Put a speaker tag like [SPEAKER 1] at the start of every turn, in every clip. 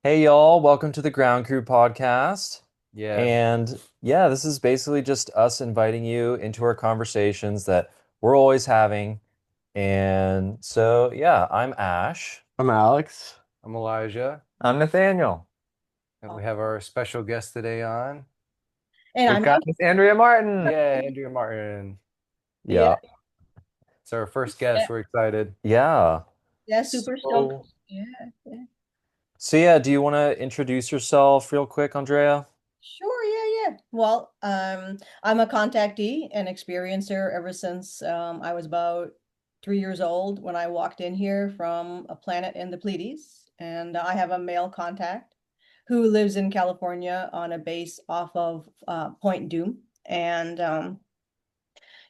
[SPEAKER 1] Hey y'all, welcome to the Ground Crew podcast.
[SPEAKER 2] Yeah.
[SPEAKER 1] And yeah, this is basically just us inviting you into our conversations that we're always having. And so, yeah, I'm Ash.
[SPEAKER 3] I'm Alex.
[SPEAKER 2] I'm Elijah,
[SPEAKER 3] I'm Nathaniel.
[SPEAKER 2] and we have our special guest today on.
[SPEAKER 4] And
[SPEAKER 3] We've
[SPEAKER 4] I'm
[SPEAKER 3] got Miss Andrea Martin.
[SPEAKER 2] Yeah, Andrea Martin.
[SPEAKER 4] yeah,
[SPEAKER 1] Yeah,
[SPEAKER 2] It's our first
[SPEAKER 4] yeah,
[SPEAKER 2] guest. We're excited.
[SPEAKER 1] yeah.
[SPEAKER 4] yeah, super stoked.
[SPEAKER 1] So,
[SPEAKER 4] Yeah, yeah.
[SPEAKER 1] so yeah, do you want to introduce yourself real quick, Andrea?
[SPEAKER 4] Sure, yeah, yeah. Well, I'm a contactee and experiencer ever since I was about 3 years old when I walked in here from a planet in the Pleiades. And I have a male contact who lives in California on a base off of Point Doom. And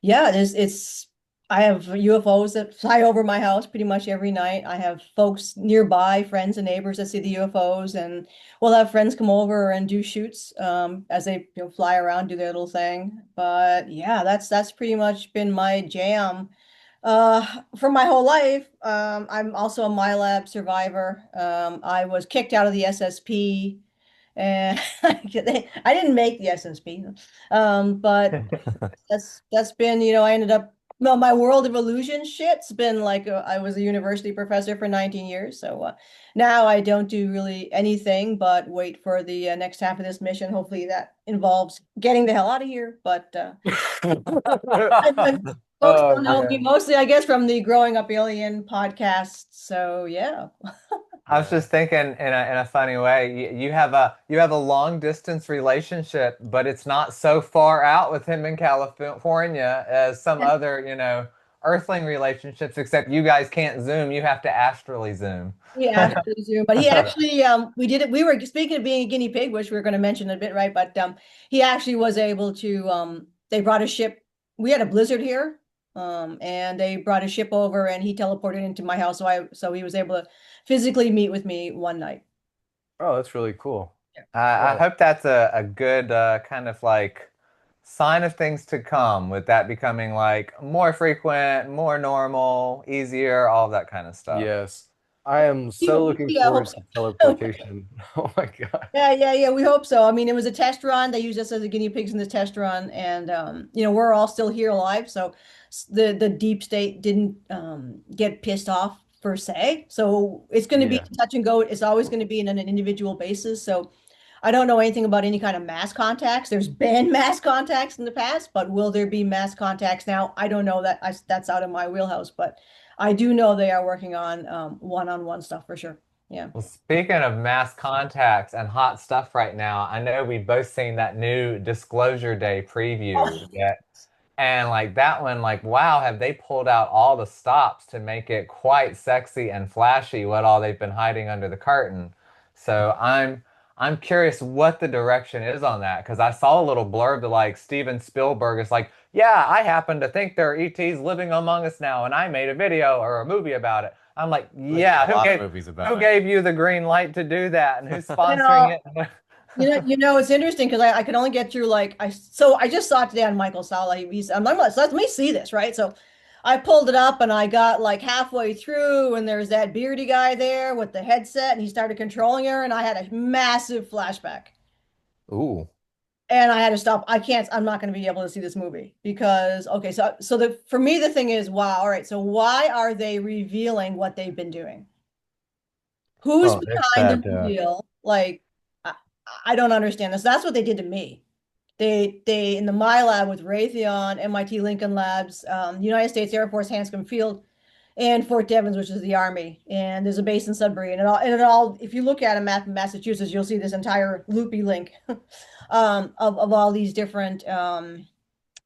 [SPEAKER 4] yeah, it's I have UFOs that fly over my house pretty much every night. I have folks nearby, friends and neighbors that see the UFOs, and we'll have friends come over and do shoots as they fly around, do their little thing. But yeah, that's pretty much been my jam for my whole life. I'm also a MyLab survivor. I was kicked out of the SSP. And I didn't make the SSP, but that's been, I ended up, well, my world of illusion shit's been like, I was a university professor for 19 years. So now I don't do really anything but wait for the next half of this mission. Hopefully that involves getting the hell out of here. But folks
[SPEAKER 2] Oh
[SPEAKER 4] don't know me
[SPEAKER 2] man.
[SPEAKER 4] mostly, I guess, from the Growing Up Alien podcast. So yeah.
[SPEAKER 3] I was
[SPEAKER 2] Yeah.
[SPEAKER 3] just thinking in a funny way, you have a long distance relationship, but it's not so far out with him in California as some other, earthling relationships, except you guys can't Zoom, you have to astrally Zoom.
[SPEAKER 4] We actually do, but he actually, we did it. We were speaking of being a guinea pig, which we are going to mention in a bit, right? But he actually was able to. They brought a ship. We had a blizzard here, and they brought a ship over, and he teleported into my house. So he was able to physically meet with me one night.
[SPEAKER 2] Oh, that's really cool.
[SPEAKER 3] I
[SPEAKER 2] Yeah.
[SPEAKER 3] hope that's a good kind of like sign of things to come, with that becoming like more frequent, more normal, easier, all that kind of stuff.
[SPEAKER 2] Yes. I am so looking
[SPEAKER 4] Yeah, I hope
[SPEAKER 2] forward
[SPEAKER 4] so.
[SPEAKER 2] to teleportation. Oh my God.
[SPEAKER 4] Yeah, yeah, yeah. We hope so. I mean, it was a test run. They used us as a guinea pigs in the test run, and we're all still here alive. So the deep state didn't get pissed off per se. So it's going to be
[SPEAKER 2] Yeah.
[SPEAKER 4] touch and go. It's always going to be in an individual basis. So I don't know anything about any kind of mass contacts. There's been mass contacts in the past, but will there be mass contacts now? I don't know that. That's out of my wheelhouse, but I do know they are working on one-on-one stuff for sure. Yeah.
[SPEAKER 3] Well, speaking of mass contacts and hot stuff right now, I know we've both seen that new Disclosure Day preview yet. And like that one, like, wow, have they pulled out all the stops to make it quite sexy and flashy what all they've been hiding under the curtain. So I'm curious what the direction is on that, because I saw a little blurb that like Steven Spielberg is like, yeah, I happen to think there are ETs living among us now, and I made a video or a movie about it. I'm like,
[SPEAKER 1] Like a
[SPEAKER 3] yeah,
[SPEAKER 1] lot of movies
[SPEAKER 3] who
[SPEAKER 1] about it.
[SPEAKER 3] gave you the green light to do that, and who's
[SPEAKER 4] You know,
[SPEAKER 3] sponsoring it?
[SPEAKER 4] it's interesting because I could only get through like I just saw it today on Michael Sala. I'm like, let me see this, right? So I pulled it up and I got like halfway through and there's that beardy guy there with the headset and he started controlling her and I had a massive flashback.
[SPEAKER 1] Ooh.
[SPEAKER 4] And I had to stop. I'm not going to be able to see this movie because okay, so the for me the thing is, wow, all right, so why are they revealing what they've been doing? Who's
[SPEAKER 3] Oh, it's
[SPEAKER 4] behind the
[SPEAKER 3] that
[SPEAKER 4] reveal? Like, I, I don't understand this. That's what they did to me. They in the My Lab with Raytheon, MIT Lincoln Labs, United States Air Force Hanscom Field, and Fort Devens, which is the Army. And there's a base in Sudbury, and it all. If you look at a map of Massachusetts, you'll see this entire loopy link of all these different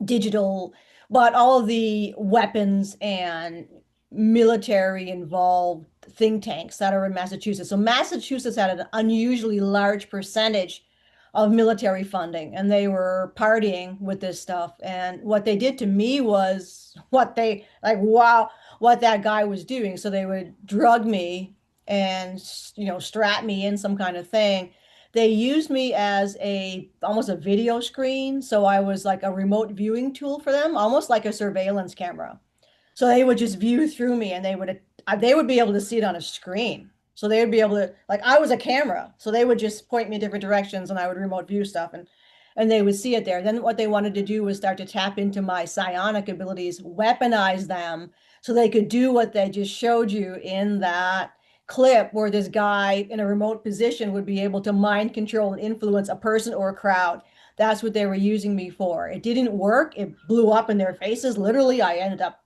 [SPEAKER 4] digital, but all of the weapons and military involved think tanks that are in Massachusetts. So Massachusetts had an unusually large percentage of military funding, and they were partying with this stuff. And what they did to me was what they like, wow, what that guy was doing. So they would drug me and strap me in some kind of thing. They used me as a almost a video screen, so I was like a remote viewing tool for them, almost like a surveillance camera. So they would just view through me, and they would be able to see it on a screen. So they would be able to, like, I was a camera, so they would just point me different directions and I would remote view stuff and they would see it there. Then what they wanted to do was start to tap into my psionic abilities, weaponize them so they could do what they just showed you in that clip where this guy in a remote position would be able to mind control and influence a person or a crowd. That's what they were using me for. It didn't work. It blew up in their faces. Literally, I ended up,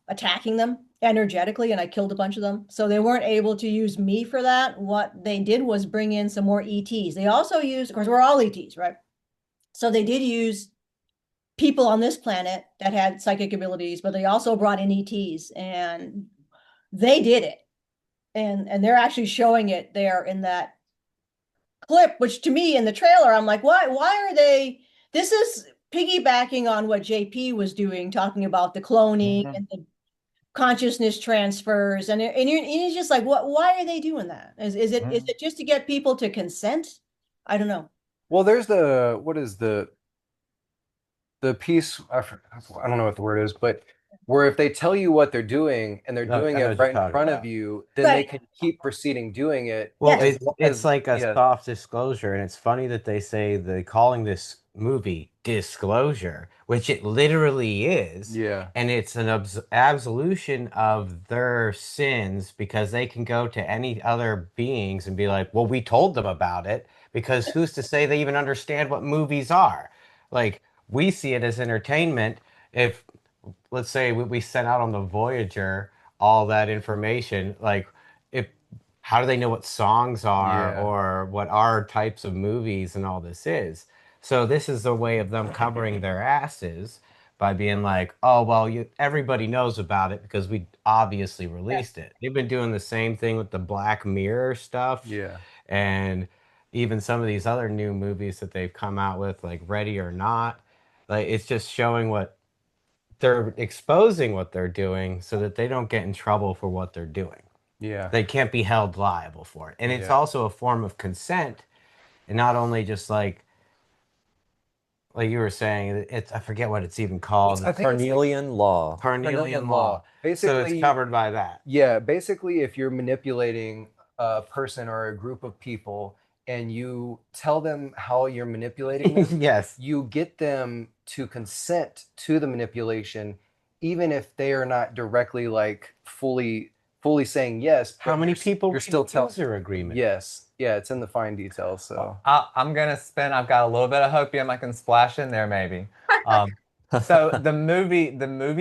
[SPEAKER 4] attacking them energetically and I killed a bunch of them. So they weren't able to use me for that. What they did was bring in some more ETs. They also used, of course, we're all ETs, right? So they did use people on this planet that had psychic abilities, but they also brought in ETs and they did it. And they're actually showing it there in that clip, which to me in the trailer, I'm like, why are they, this is piggybacking on what JP was doing, talking about the cloning and the consciousness transfers, and you're just like, what? Why are they doing that? Is it just to get people to consent? I don't know.
[SPEAKER 2] Well, there's the what is the piece I don't know what the word is, but where if they tell you what they're doing and they're
[SPEAKER 5] No,
[SPEAKER 2] doing
[SPEAKER 5] I know
[SPEAKER 2] it
[SPEAKER 5] what you're
[SPEAKER 2] right in
[SPEAKER 5] talking
[SPEAKER 2] front
[SPEAKER 5] about.
[SPEAKER 2] of you, then they
[SPEAKER 4] Right.
[SPEAKER 2] can keep proceeding doing it.
[SPEAKER 5] Well,
[SPEAKER 4] Yes.
[SPEAKER 2] as
[SPEAKER 5] it's
[SPEAKER 2] long
[SPEAKER 5] it's like a
[SPEAKER 2] yeah,
[SPEAKER 5] soft disclosure, and it's funny that they say they're calling this movie disclosure, which it literally is,
[SPEAKER 2] yeah,
[SPEAKER 5] and it's an absolution of their sins because they can go to any other beings and be like, "Well, we told them about it," because who's to say they even understand what movies are? Like we see it as entertainment. If let's say we sent out on the Voyager all that information, like if how do they know what songs are
[SPEAKER 2] yeah,
[SPEAKER 5] or what our types of movies and all this is? So this is a way of them covering their asses by being like, oh well, everybody knows about it because we obviously released it. They've been doing the same thing with the Black Mirror stuff
[SPEAKER 2] yeah,
[SPEAKER 5] and even some of these other new movies that they've come out with, like Ready or Not. Like it's just showing what they're exposing what they're doing so that they don't get in trouble for what they're doing.
[SPEAKER 2] yeah,
[SPEAKER 5] They can't be held liable for it. And it's
[SPEAKER 2] yeah.
[SPEAKER 5] also a form of consent and not only just like you were saying, it's I forget what it's even
[SPEAKER 2] It's,
[SPEAKER 5] called.
[SPEAKER 2] I think it's like
[SPEAKER 1] Carnelian law.
[SPEAKER 5] Carnelian
[SPEAKER 2] Carnelian
[SPEAKER 5] law.
[SPEAKER 2] law.
[SPEAKER 5] So it's
[SPEAKER 2] Basically,
[SPEAKER 5] covered by that.
[SPEAKER 2] yeah, basically, if you're manipulating a person or a group of people and you tell them how you're manipulating them,
[SPEAKER 5] Yes.
[SPEAKER 2] you get them to consent to the manipulation, even if they are not directly like fully saying yes,
[SPEAKER 5] How
[SPEAKER 2] but
[SPEAKER 5] many people
[SPEAKER 2] you're
[SPEAKER 5] read
[SPEAKER 2] still
[SPEAKER 5] the
[SPEAKER 2] telling
[SPEAKER 5] user agreement?
[SPEAKER 2] yes, yeah, it's in the fine details. So
[SPEAKER 3] I'm gonna spin. I've got a little bit of hopium I can splash in there, maybe. Um, so the movie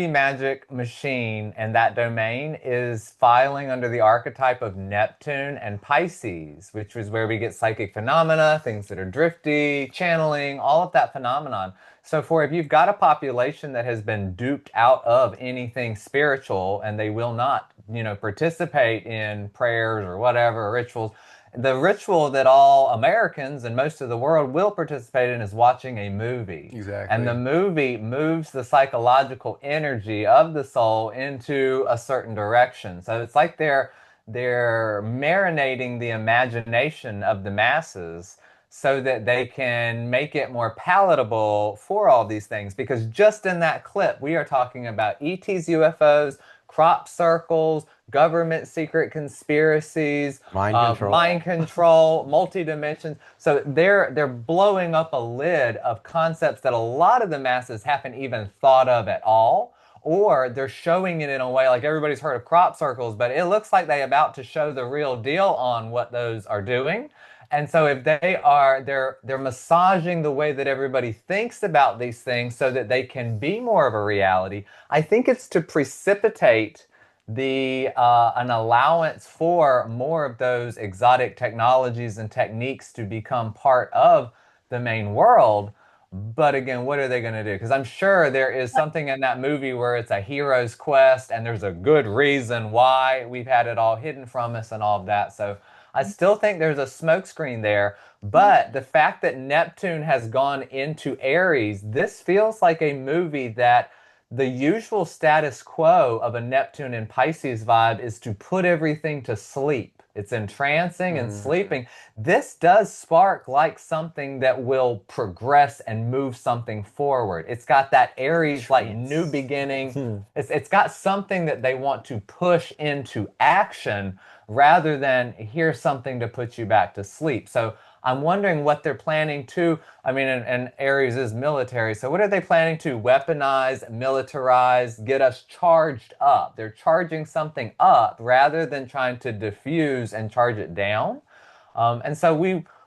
[SPEAKER 3] Magic Machine and that domain is filing under the archetype of Neptune and Pisces, which was where we get psychic phenomena, things that are drifty, channeling, all of that phenomenon. So for if you've got a population that has been duped out of anything spiritual and they will not, participate in prayers or whatever, or rituals, the ritual that all Americans and most of the world will participate in is watching a movie. And the
[SPEAKER 2] exactly.
[SPEAKER 3] movie moves the psychological energy of the soul into a certain direction. So it's like they're marinating the imagination of the masses so that they can make it more palatable for all these things. Because just in that clip, we are talking about ETs, UFOs, crop circles, government secret conspiracies,
[SPEAKER 5] Mind control.
[SPEAKER 3] mind control, multi dimensions. So they're blowing up a lid of concepts that a lot of the masses haven't even thought of at all. Or they're showing it in a way like everybody's heard of crop circles, but it looks like they're about to show the real deal on what those are doing. And so if they're massaging the way that everybody thinks about these things so that they can be more of a reality. I think it's to precipitate the an allowance for more of those exotic technologies and techniques to become part of the main world. But again, what are they going to do? Because I'm sure there is something in that movie where it's a hero's quest and there's a good reason why we've had it all hidden from us and all of that. So I still think there's a smokescreen there. But the fact that Neptune has gone into Aries, this feels like a movie that the usual status quo of a Neptune and Pisces vibe is to put everything to sleep. It's entrancing and
[SPEAKER 2] Mm.
[SPEAKER 3] sleeping. This does spark like something that will progress and move something forward. It's got that Aries like new
[SPEAKER 1] Trance.
[SPEAKER 3] beginning.
[SPEAKER 1] Hmm.
[SPEAKER 3] It's got something that they want to push into action rather than here's something to put you back to sleep. So I'm wondering what they're planning to. I mean, and Ares is military. So what are they planning to weaponize, militarize, get us charged up? They're charging something up rather than trying to diffuse and charge it down. And so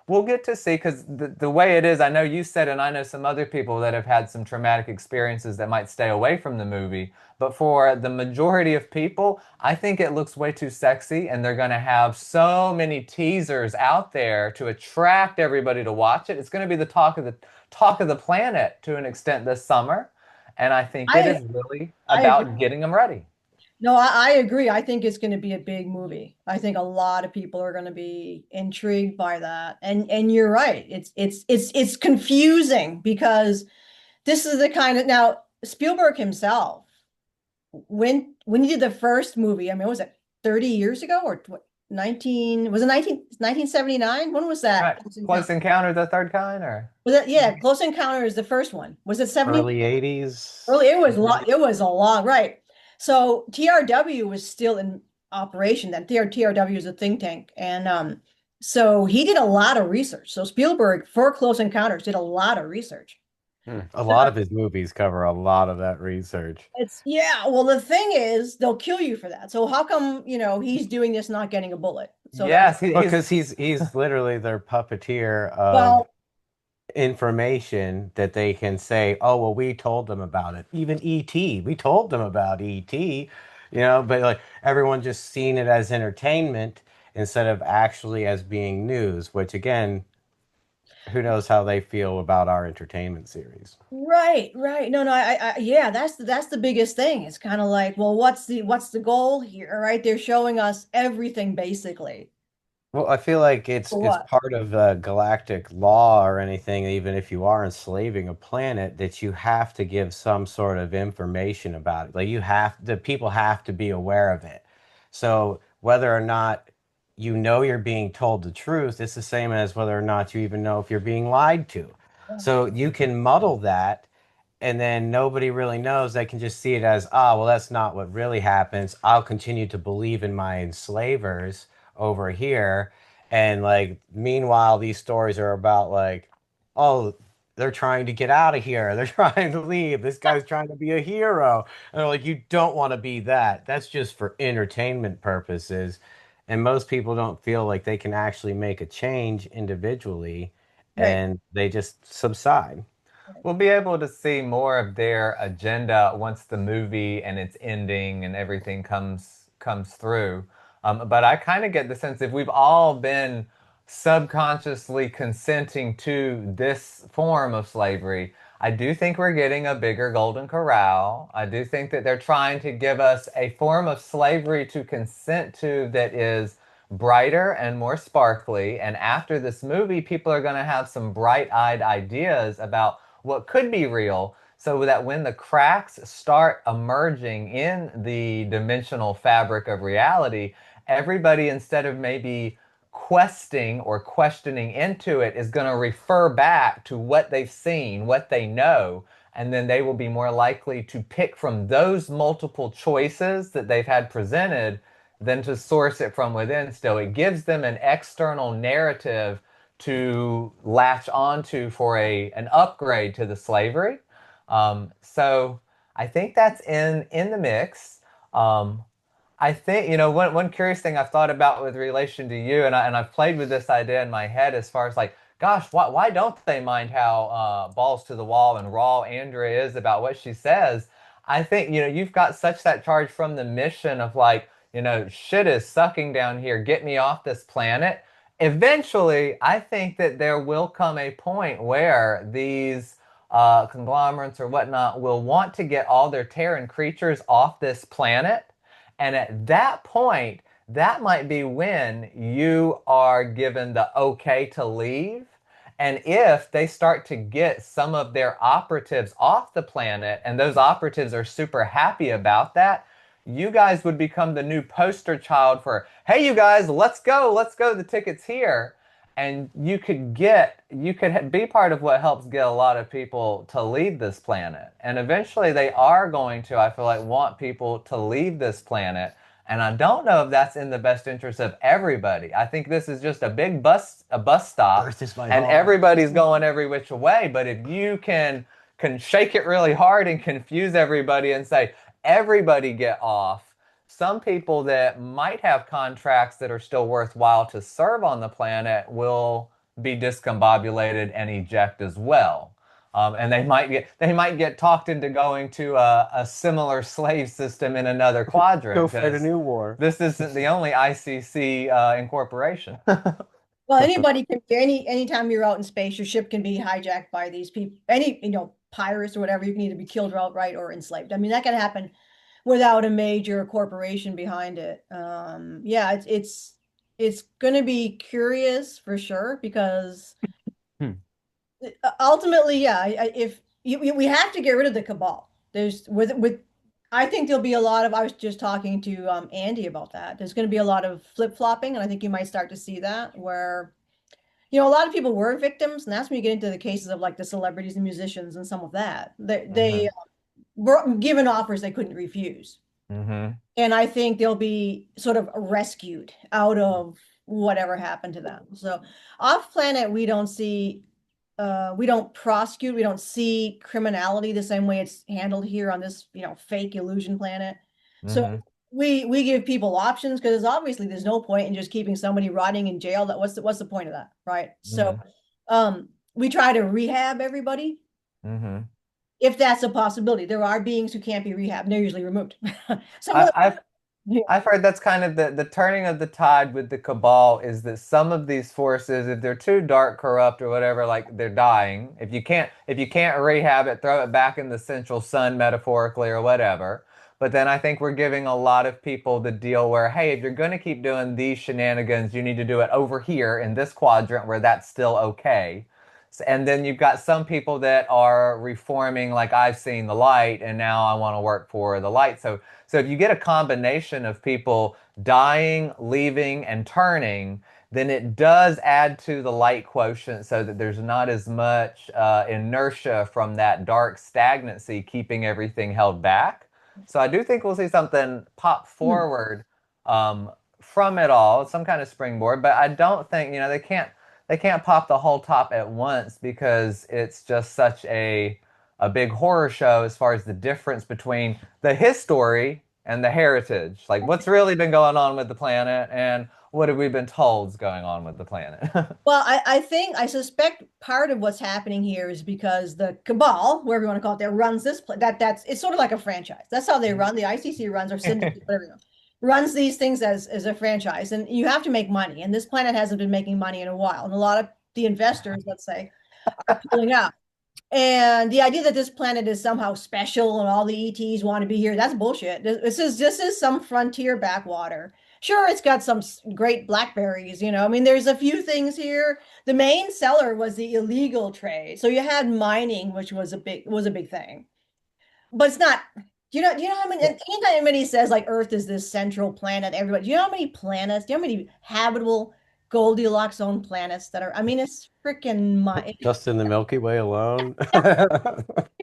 [SPEAKER 3] we'll get to see because the way it is, I know you said, and I know some other people that have had some traumatic experiences that might stay away from the movie. But for the majority of people, I think it looks way too sexy, and they're going to have so many teasers out there to attract everybody to watch it. It's going to be the talk of the planet to an extent this summer, and I think it
[SPEAKER 4] I
[SPEAKER 3] is really
[SPEAKER 4] I agree.
[SPEAKER 3] about getting them ready.
[SPEAKER 4] No, I agree. I think it's going to be a big movie. I think a lot of people are going to be intrigued by that. And you're right. It's confusing because this is the kind of now Spielberg himself when he did the first movie, I mean, what was it 30 years ago or 19 was it 1979? When was
[SPEAKER 3] All
[SPEAKER 4] that?
[SPEAKER 3] right, Close Encounter of the Third Kind, or
[SPEAKER 4] Was it, yeah, Close Encounter is the first one. Was it 70?
[SPEAKER 5] Early 80s.
[SPEAKER 4] Early, it was a long, right. So TRW was still in operation then. TRW is a think tank. And so he did a lot of research. So Spielberg for Close Encounters did a lot of research.
[SPEAKER 2] Hmm.
[SPEAKER 5] A
[SPEAKER 4] So
[SPEAKER 5] lot of his movies cover a lot of that research.
[SPEAKER 4] it's yeah, well the thing is they'll kill you for that. So how come, he's doing this not getting a bullet? So that's
[SPEAKER 3] yes, he's
[SPEAKER 5] Because he's literally their puppeteer of
[SPEAKER 4] well,
[SPEAKER 5] information that they can say, oh, well, we told them about it. Even E.T., we told them about E.T., but like everyone just seen it as entertainment instead of actually as being news, which again, who knows how they feel about our entertainment series.
[SPEAKER 4] right, right. No, no, yeah, that's the biggest thing. It's kind of like, well, what's the goal here, right? They're showing us everything basically.
[SPEAKER 5] Well, I feel like
[SPEAKER 4] For
[SPEAKER 5] it's
[SPEAKER 4] what?
[SPEAKER 5] part of galactic law or anything, even if you are enslaving a planet, that you have to give some sort of information about it. Like the people have to be aware of it. So whether or not you know you're being told the truth, it's the same as whether or not you even know if you're being lied to.
[SPEAKER 4] Yeah.
[SPEAKER 5] So you can muddle that and then nobody really knows. They can just see it as, ah, well, that's not what really happens. I'll continue to believe in my enslavers over here. And like, meanwhile, these stories are about like, oh, they're trying to get out of here. They're trying to leave. This guy's trying to be a hero. And they're like, you don't want to be that. That's just for entertainment purposes. And most people don't feel like they can actually make a change individually,
[SPEAKER 4] Right.
[SPEAKER 5] and they just subside.
[SPEAKER 3] we'll be able to see more of their agenda once the movie and its ending and everything comes through. But I kind of get the sense if we've all been subconsciously consenting to this form of slavery, I do think we're getting a bigger golden corral. I do think that they're trying to give us a form of slavery to consent to that is brighter and more sparkly. And after this movie, people are going to have some bright-eyed ideas about what could be real so that when the cracks start emerging in the dimensional fabric of reality, everybody, instead of maybe questing or questioning into it, is going to refer back to what they've seen, what they know, and then they will be more likely to pick from those multiple choices that they've had presented than to source it from within still. It gives them an external narrative to latch onto for an upgrade to the slavery. So I think that's in the mix. Um, I think, one curious thing I've thought about with relation to you, and I've played with this idea in my head as far as like, gosh, why don't they mind how balls to the wall and raw Andrea is about what she says? I think, you've got such that charge from the mission of like, shit is sucking down here, get me off this planet. Eventually, I think that there will come a point where these conglomerates or whatnot will want to get all their Terran creatures off this planet, and at that point, that might be when you are given the okay to leave. And if they start to get some of their operatives off the planet, and those operatives are super happy about that, you guys would become the new poster child for, hey, you guys, let's go. The ticket's here. And you could be part of what helps get a lot of people to leave this planet. And eventually they are going to, I feel like, want people to leave this planet. And I don't know if that's in the best interest of everybody. I think this is just a bus stop,
[SPEAKER 5] Earth is my
[SPEAKER 3] and
[SPEAKER 5] home.
[SPEAKER 3] everybody's going every which way. But if you can shake it really hard and confuse everybody and say, everybody get off, some people that might have contracts that are still worthwhile to serve on the planet will be discombobulated and eject as well. And they might get talked into going to a similar slave system in another quadrant
[SPEAKER 5] Go fight a
[SPEAKER 3] because
[SPEAKER 5] new war.
[SPEAKER 3] this isn't the only ICC incorporation.
[SPEAKER 4] Well, anybody can, anytime you're out in space, your ship can be hijacked by these people, pirates or whatever. You can either be killed outright or enslaved. I mean, that can happen without a major corporation behind it. Yeah, it's going to be curious for sure because
[SPEAKER 5] Hmm.
[SPEAKER 4] ultimately, yeah, if we have to get rid of the cabal. There's with I think there'll be a lot of, I was just talking to Andy about that. There's going to be a lot of flip-flopping, and I think you might start to see that where, a lot of people were victims, and that's when you get into the cases of like the celebrities and musicians and some of that. They were given offers they couldn't refuse.
[SPEAKER 3] Mm-hmm.
[SPEAKER 4] And I think they'll be sort of rescued out of whatever happened to them. So off planet, we don't prosecute, we don't see criminality the same way it's handled here on this, fake illusion planet. So
[SPEAKER 3] Mm-hmm.
[SPEAKER 4] we give people options because obviously there's no point in just keeping somebody rotting in jail. What's the point of that, right? So we try to rehab everybody
[SPEAKER 3] Mm-hmm.
[SPEAKER 4] if that's a possibility. There are beings who can't be rehabbed, and they're usually removed.
[SPEAKER 3] I've
[SPEAKER 4] Yeah.
[SPEAKER 3] I've heard that's kind of the turning of the tide with the cabal is that some of these forces, if they're too dark, corrupt, or whatever, like they're dying. If you can't rehab it, throw it back in the central sun metaphorically or whatever. But then I think we're giving a lot of people the deal where, hey, if you're going to keep doing these shenanigans, you need to do it over here in this quadrant where that's still okay. And then you've got some people that are reforming, like I've seen the light, and now I want to work for the light. So if you get a combination of people dying, leaving, and turning, then it does add to the light quotient so that there's not as much inertia from that dark stagnancy keeping everything held back. So I do think we'll see something pop forward from it all, some kind of springboard. But I don't think, they can't pop the whole top at once because it's just such a big horror show as far as the difference between the history and the heritage. Like what's really been going on with the planet and what have we been told is going on with the planet.
[SPEAKER 4] Well, I suspect part of what's happening here is because the cabal, wherever you want to call it, that runs this that's it's sort of like a franchise. That's how they run. The ICC runs, or syndicate, whatever you know, runs these things as a franchise, and you have to make money. And this planet hasn't been making money in a while, and a lot of the investors, let's say, are pulling out. And the idea that this planet is somehow special and all the ETs want to be here, that's bullshit. This is some frontier backwater. Sure, it's got some great blackberries, I mean, there's a few things here. The main seller was the illegal trade. So you had mining, which was a big thing. But it's not, do you know how many, anytime anybody says like Earth is this central planet, everybody, do you know how many planets, do you know how many habitable Goldilocks zone planets that are, I mean, it's freaking my
[SPEAKER 5] Just in the Milky Way alone.
[SPEAKER 3] I,
[SPEAKER 4] so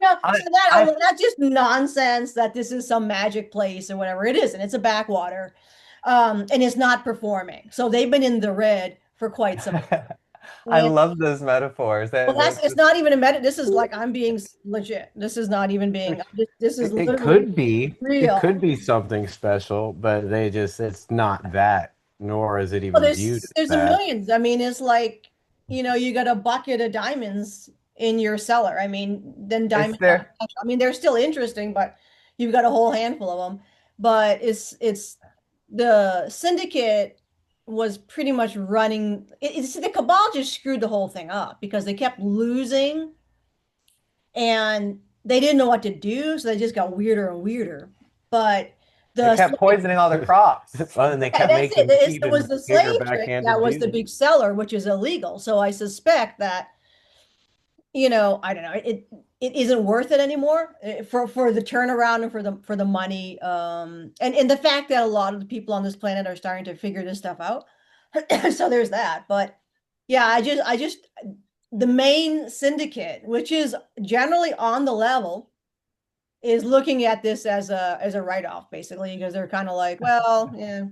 [SPEAKER 4] that
[SPEAKER 3] I
[SPEAKER 4] that's just nonsense that this is some magic place or whatever. It isn't. It's a backwater, and it's not performing. So they've been in the red for quite some time.
[SPEAKER 3] I
[SPEAKER 4] And,
[SPEAKER 3] love those metaphors.
[SPEAKER 4] well, it's not even a meta. This is like I'm being legit. This is not even being. This is
[SPEAKER 5] It
[SPEAKER 4] literally
[SPEAKER 5] could be. It
[SPEAKER 4] real.
[SPEAKER 5] could be something special, but it's not that, nor is it
[SPEAKER 4] Well,
[SPEAKER 5] even viewed
[SPEAKER 4] there's
[SPEAKER 5] as
[SPEAKER 4] there's a
[SPEAKER 5] that.
[SPEAKER 4] millions. I mean, it's like you got a bucket of diamonds in your cellar. I mean, then
[SPEAKER 3] It's
[SPEAKER 4] diamonds.
[SPEAKER 3] there.
[SPEAKER 4] I mean, they're still interesting, but you've got a whole handful of them. But it's the syndicate was pretty much running. It's the cabal just screwed the whole thing up because they kept losing and they didn't know what to do, so they just got weirder and weirder. But
[SPEAKER 3] They
[SPEAKER 4] the
[SPEAKER 3] kept poisoning all the crops.
[SPEAKER 5] Well, and they
[SPEAKER 4] yeah,
[SPEAKER 5] kept
[SPEAKER 4] that's it.
[SPEAKER 5] making
[SPEAKER 4] It was
[SPEAKER 5] even
[SPEAKER 4] the
[SPEAKER 5] bigger
[SPEAKER 4] slave trade that
[SPEAKER 5] backhanded
[SPEAKER 4] was the
[SPEAKER 5] deals.
[SPEAKER 4] big seller, which is illegal. So I suspect that, I don't know. it isn't worth it anymore for the turnaround and for the money. And the fact that a lot of the people on this planet are starting to figure this stuff out. So there's that. But yeah, I just the main syndicate, which is generally on the level, is looking at this as a write-off, basically, because they're kind of like, well, yeah.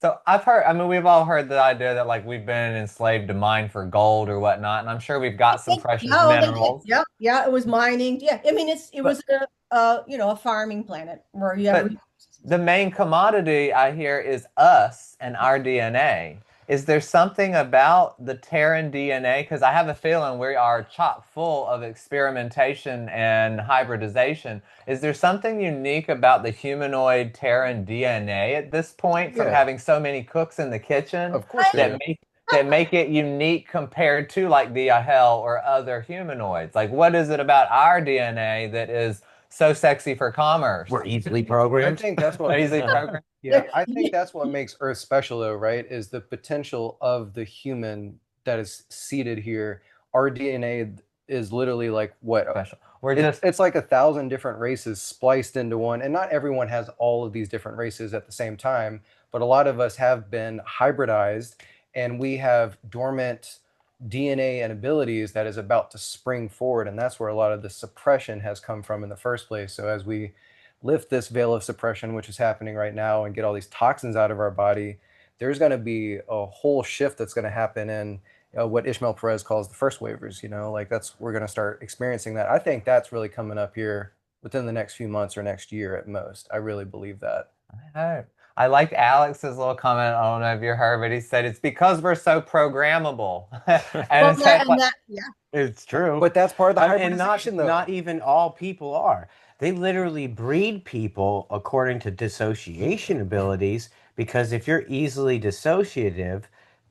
[SPEAKER 3] So I've heard, I mean, we've all heard the idea that like we've been enslaved to mine for gold or whatnot, and I'm sure we've got some precious
[SPEAKER 4] Yeah, they did.
[SPEAKER 3] minerals.
[SPEAKER 4] Yeah, yeah, it was mining. Yeah, I mean, it was
[SPEAKER 3] But
[SPEAKER 4] a farming planet where you have
[SPEAKER 3] but
[SPEAKER 4] resources.
[SPEAKER 3] the main commodity I hear is us and our DNA. Is there something about the Terran DNA? Because I have a feeling we are chock full of experimentation and hybridization. Is there something unique about the humanoid Terran DNA at this point from
[SPEAKER 2] Yeah,
[SPEAKER 3] having so many cooks in the kitchen
[SPEAKER 2] of course there
[SPEAKER 3] that
[SPEAKER 2] is.
[SPEAKER 3] make it unique compared to like the Ahel or other humanoids? Like, what is it about our DNA that is so sexy for commerce?
[SPEAKER 5] We're easily
[SPEAKER 2] I
[SPEAKER 5] programmed.
[SPEAKER 2] think that's what
[SPEAKER 3] Easily programmed.
[SPEAKER 2] Yeah, I think that's what makes Earth special, though, right? Is the potential of the human that is seated here. Our DNA is literally like what?
[SPEAKER 3] Special. We're
[SPEAKER 2] It's
[SPEAKER 3] just
[SPEAKER 2] it's like 1,000 different races spliced into one, and not everyone has all of these different races at the same time, but a lot of us have been hybridized, and we have dormant DNA and abilities that is about to spring forward, and that's where a lot of the suppression has come from in the first place. So as we lift this veil of suppression, which is happening right now, and get all these toxins out of our body, there's going to be a whole shift that's going to happen in what Ishmael Perez calls the first waivers. Like that's we're going to start experiencing that. I think that's really coming up here within the next few months or next year at most. I really believe that.
[SPEAKER 3] I I liked Alex's little comment. I don't know if you heard, but he said it's because we're so programmable, and
[SPEAKER 4] Well,
[SPEAKER 3] it's kind of like,
[SPEAKER 4] yeah.
[SPEAKER 5] It's true.
[SPEAKER 2] But that's part of the
[SPEAKER 5] And not
[SPEAKER 2] hybridization, though.
[SPEAKER 5] not even all people are. They literally breed people according to dissociation abilities because if you're easily dissociative,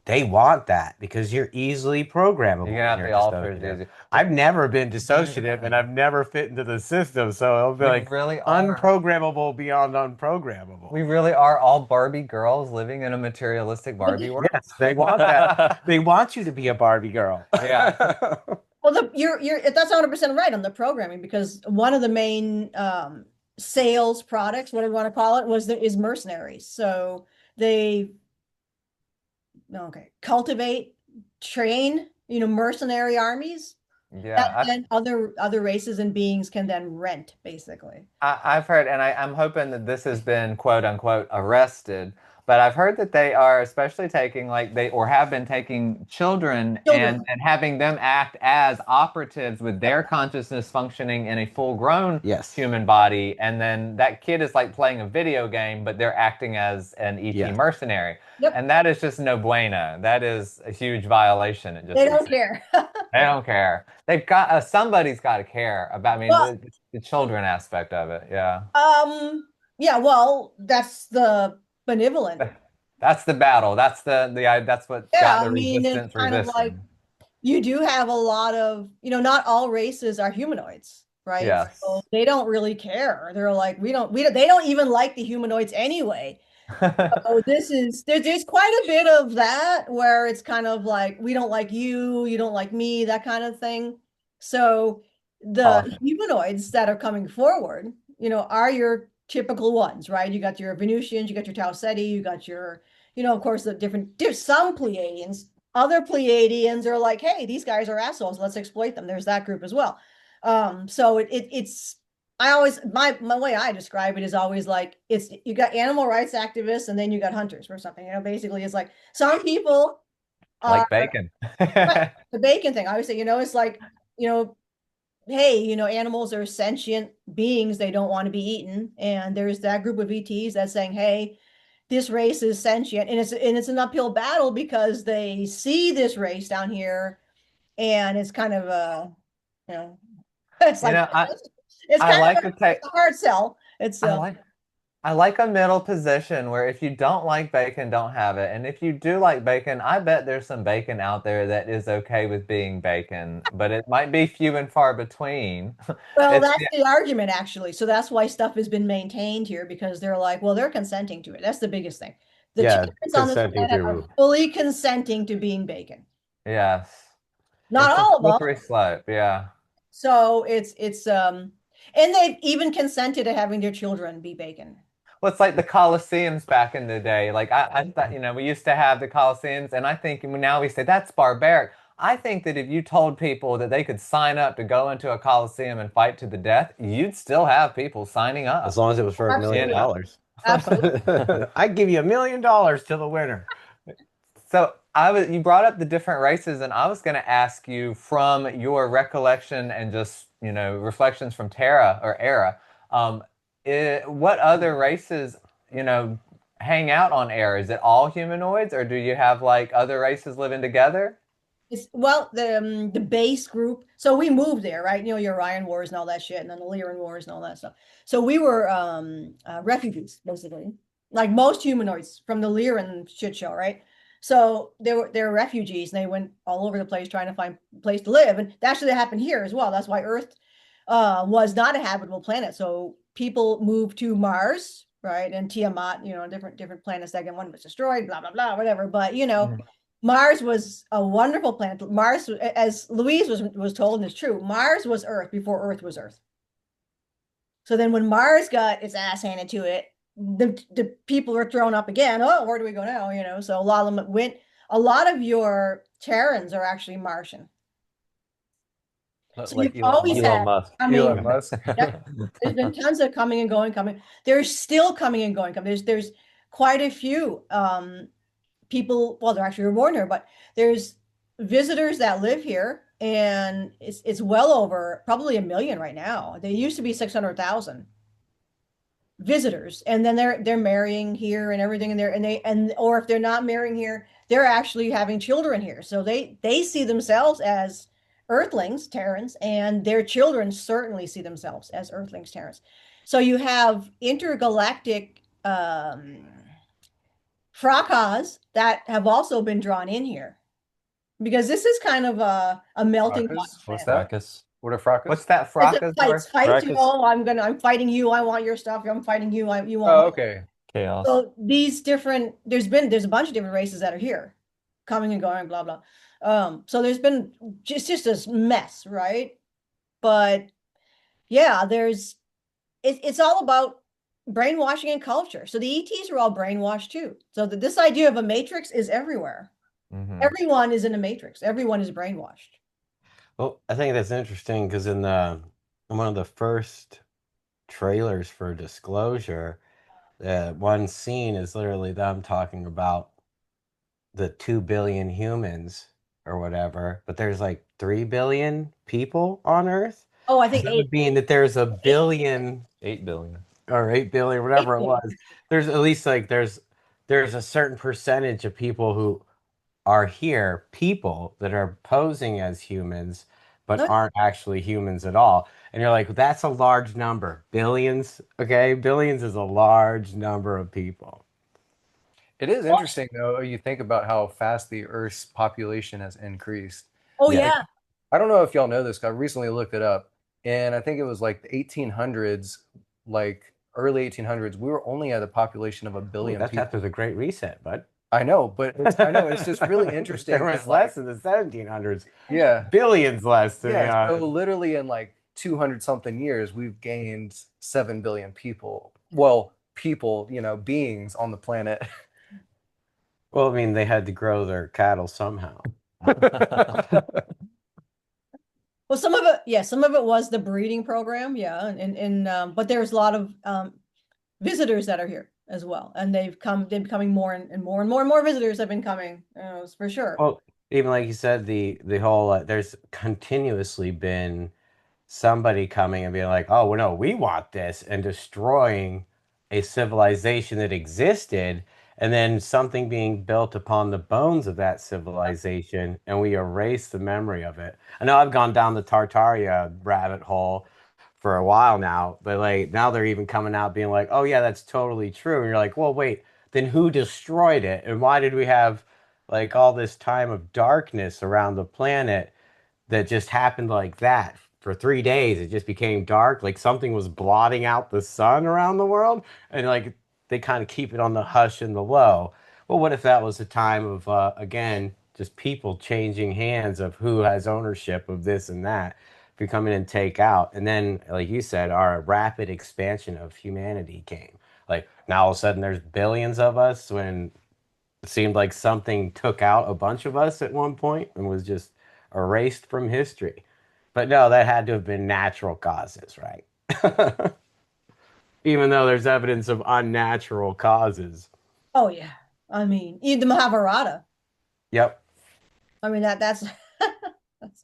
[SPEAKER 5] they want that because you're easily
[SPEAKER 3] you're
[SPEAKER 5] programmable
[SPEAKER 3] gonna
[SPEAKER 5] when
[SPEAKER 3] have
[SPEAKER 5] you're
[SPEAKER 3] the alters.
[SPEAKER 5] dissociative. I've never been dissociative and I've never fit into the system, so it'll be
[SPEAKER 3] We
[SPEAKER 5] like
[SPEAKER 3] really are.
[SPEAKER 5] unprogrammable beyond unprogrammable.
[SPEAKER 3] We really are all Barbie girls living in a materialistic Barbie world.
[SPEAKER 5] Yes, they want that. They want you to be a Barbie girl.
[SPEAKER 3] Yeah.
[SPEAKER 4] Well, you're that's 100% right on the programming, because one of the main sales products, whatever you want to call it, is mercenaries. So they cultivate, train, mercenary armies that
[SPEAKER 3] Yeah.
[SPEAKER 4] then other races and beings can then rent, basically.
[SPEAKER 3] I've heard, and I'm hoping that this has been quote unquote arrested, but I've heard that they are especially taking like they or have been taking children
[SPEAKER 4] Children.
[SPEAKER 3] and having them act as operatives with their consciousness functioning in a full-grown
[SPEAKER 5] Yes.
[SPEAKER 3] human body, and then that kid is like playing a video game, but they're acting as an ET
[SPEAKER 5] Yeah.
[SPEAKER 3] mercenary.
[SPEAKER 4] Yep.
[SPEAKER 3] And that is just no bueno. That is a huge violation. It just
[SPEAKER 4] They don't care.
[SPEAKER 3] they don't care. They've got somebody's got to care about. I mean,
[SPEAKER 4] Well,
[SPEAKER 3] the children aspect of it. Yeah.
[SPEAKER 4] yeah, well, that's the benevolent.
[SPEAKER 3] That's the battle. That's that's what
[SPEAKER 4] Yeah,
[SPEAKER 3] got
[SPEAKER 4] I
[SPEAKER 3] the
[SPEAKER 4] mean, it's
[SPEAKER 3] resistance
[SPEAKER 4] kind of like
[SPEAKER 3] resisting.
[SPEAKER 4] you do have a lot of, not all races are humanoids, right? So
[SPEAKER 3] Yes.
[SPEAKER 4] they don't really care. They're like, they don't even like the humanoids anyway. So there's quite a bit of that where it's kind of like, we don't like you, you don't like me, that kind of thing. So the
[SPEAKER 3] Politics.
[SPEAKER 4] humanoids that are coming forward, are your typical ones, right? You got your Venusians, you got your Tau Ceti, you got your, of course, there's some Pleiadians. Other Pleiadians are like, hey, these guys are assholes, let's exploit them. There's that group as well. So it's I always my way I describe it is always like, it's you got animal rights activists and then you got hunters or something. Basically it's like some people are
[SPEAKER 3] Like bacon.
[SPEAKER 4] right, the bacon thing. I always say, it's like, hey, animals are sentient beings, they don't want to be eaten. And there's that group of ETs that's saying, hey, this race is sentient, and it's an uphill battle because they see this race down here, and it's kind of you know it's
[SPEAKER 3] You
[SPEAKER 4] like
[SPEAKER 3] know,
[SPEAKER 4] it's
[SPEAKER 3] I
[SPEAKER 4] kind
[SPEAKER 3] like
[SPEAKER 4] of
[SPEAKER 3] to take
[SPEAKER 4] a hard sell. It's
[SPEAKER 3] I like I like a middle position where if you don't like bacon, don't have it. And if you do like bacon, I bet there's some bacon out there that is okay with being bacon, but it might be few and far between.
[SPEAKER 4] Well,
[SPEAKER 3] It's
[SPEAKER 4] that's the argument, actually. So that's why stuff has been maintained here, because they're like, well, they're consenting to it. That's the biggest thing. The
[SPEAKER 5] Yeah,
[SPEAKER 4] chickens on this
[SPEAKER 5] consenting
[SPEAKER 4] planet are
[SPEAKER 5] to
[SPEAKER 4] fully consenting to being bacon.
[SPEAKER 3] yes.
[SPEAKER 4] Not
[SPEAKER 3] It's a
[SPEAKER 4] all of them.
[SPEAKER 3] slippery slope. Yeah.
[SPEAKER 4] So and they've even consented to having their children be bacon.
[SPEAKER 3] Well, it's like the Colosseums back in the day. Like I thought, we used to have the Colosseums, and I think now we say that's barbaric. I think that if you told people that they could sign up to go into a Coliseum and fight to the death, you'd still have people signing
[SPEAKER 5] As
[SPEAKER 3] up.
[SPEAKER 5] long as it was for $1 million.
[SPEAKER 4] Absolutely. Absolutely.
[SPEAKER 5] I'd give you $1 million to the winner.
[SPEAKER 3] So you brought up the different races, and I was going to ask you from your recollection and just reflections from Terra or Era, what other races you know hang out on Era? Is it all humanoids, or do you have like other races living together?
[SPEAKER 4] Well, the base group. So we moved there, right? Your Orion Wars and all that shit, and then the Lyran Wars and all that stuff. So we were refugees, basically, like most humanoids from the Lyran shit show, right? So they were refugees, and they went all over the place trying to find a place to live, and that should have happened here as well. That's why Earth was not a habitable planet. So people moved to Mars, right, and Tiamat, different planets. That one was destroyed, blah blah blah, whatever. But Mars was a wonderful planet. Mars, as Louise was told, and it's true, Mars was Earth before Earth was Earth. So then when Mars got its ass handed to it, the people were thrown up again. Oh, where do we go now? So a lot of them went. A lot of your Terrans are actually Martian. So
[SPEAKER 1] Like
[SPEAKER 4] you've always
[SPEAKER 1] Elon
[SPEAKER 4] had
[SPEAKER 1] Musk.
[SPEAKER 2] Elon
[SPEAKER 4] coming.
[SPEAKER 2] Musk.
[SPEAKER 4] Yep. There's been tons of coming and going, coming. There's still coming and going. There's quite a few people. Well, they're actually reborn here, but there's visitors that live here, and it's well over probably 1 million right now. They used to be 600,000 visitors, and then they're marrying here and everything, or if they're not marrying here, they're actually having children here. So they see themselves as Earthlings, Terrans, and their children certainly see themselves as Earthlings, Terrans. So you have intergalactic fracas that have also been drawn in here because this is kind of a melting pot
[SPEAKER 2] Fracas? What's
[SPEAKER 4] planet.
[SPEAKER 2] that?
[SPEAKER 1] Fracas.
[SPEAKER 2] What are fracas?
[SPEAKER 3] What's that
[SPEAKER 4] It's a
[SPEAKER 3] fracas
[SPEAKER 4] fights,
[SPEAKER 3] for?
[SPEAKER 4] fights.
[SPEAKER 1] Fracas.
[SPEAKER 4] I'm fighting you. I want your stuff. I'm fighting you. You want
[SPEAKER 2] Oh,
[SPEAKER 4] my.
[SPEAKER 2] okay.
[SPEAKER 1] Chaos.
[SPEAKER 4] So there's a bunch of different races that are here, coming and going, blah blah. So there's been just this mess, right? But yeah, it's all about brainwashing and culture. So the ETs are all brainwashed too. So this idea of a matrix is everywhere.
[SPEAKER 3] Hmm.
[SPEAKER 4] Everyone is in a matrix. Everyone is brainwashed.
[SPEAKER 5] Well, I think that's interesting because in one of the first trailers for Disclosure, one scene is literally them talking about the 2 billion humans or whatever, but there's like 3 billion people on Earth.
[SPEAKER 4] Oh, I
[SPEAKER 5] So
[SPEAKER 4] think
[SPEAKER 5] that
[SPEAKER 4] eight,
[SPEAKER 5] would mean that there's a billion
[SPEAKER 1] 8 billion.
[SPEAKER 5] or 8 billion,
[SPEAKER 4] eight
[SPEAKER 5] whatever it
[SPEAKER 4] billion.
[SPEAKER 5] was. There's at least like there's a certain percentage of people who are here, people that are posing as humans but
[SPEAKER 4] No,
[SPEAKER 5] aren't actually humans at all. And you're like, that's a large number. Billions, okay? Billions is a large number of people.
[SPEAKER 2] It is interesting though. You think about how fast the Earth's population has increased.
[SPEAKER 4] oh
[SPEAKER 5] Yeah.
[SPEAKER 2] Like,
[SPEAKER 4] yeah.
[SPEAKER 2] I don't know if y'all know this. I recently looked it up, and I think it was like the 1800s, like early 1800s. We were only at a population of a
[SPEAKER 5] Ooh,
[SPEAKER 2] billion
[SPEAKER 5] that's
[SPEAKER 2] people.
[SPEAKER 5] after the Great Reset, bud.
[SPEAKER 2] I know, but I know it's just really interesting.
[SPEAKER 5] There was
[SPEAKER 2] that, like,
[SPEAKER 5] less in the 1700s.
[SPEAKER 2] yeah,
[SPEAKER 5] Billions less, to be
[SPEAKER 2] yeah. So
[SPEAKER 5] honest.
[SPEAKER 2] literally in like 200 something years, we've gained 7 billion people. Well, people, beings on the planet.
[SPEAKER 5] Well, I mean, they had to grow their cattle somehow.
[SPEAKER 4] Well, some of it, yeah, some of it was the breeding program, yeah, and but there's a lot of visitors that are here as well, and they're becoming more and more and more and more visitors have been coming, for sure.
[SPEAKER 5] Well, even like you said, the whole there's continuously been somebody coming and being like, "Oh, well, no, we want this," and destroying a civilization that existed, and then something being built upon the bones of that civilization, and we erase the memory of it. I know I've gone down the Tartaria rabbit hole for a while now, but like now they're even coming out being like, "Oh yeah, that's totally true," and you're like, "Well, wait, then who destroyed it, and why did we have like all this time of darkness around the planet?" That just happened like that. For 3 days, it just became dark, like something was blotting out the sun around the world, and like they kind of keep it on the hush and the low. Well, what if that was a time of again, just people changing hands of who has ownership of this and that? could come in and take out. And then, like you said, our rapid expansion of humanity came. Like now all of a sudden there's billions of us when it seemed like something took out a bunch of us at one point and was just erased from history. But no, that had to have been natural causes, right? Even though there's evidence of unnatural causes.
[SPEAKER 4] Oh yeah. I mean, even the Mahabharata.
[SPEAKER 5] Yep.
[SPEAKER 4] I mean that's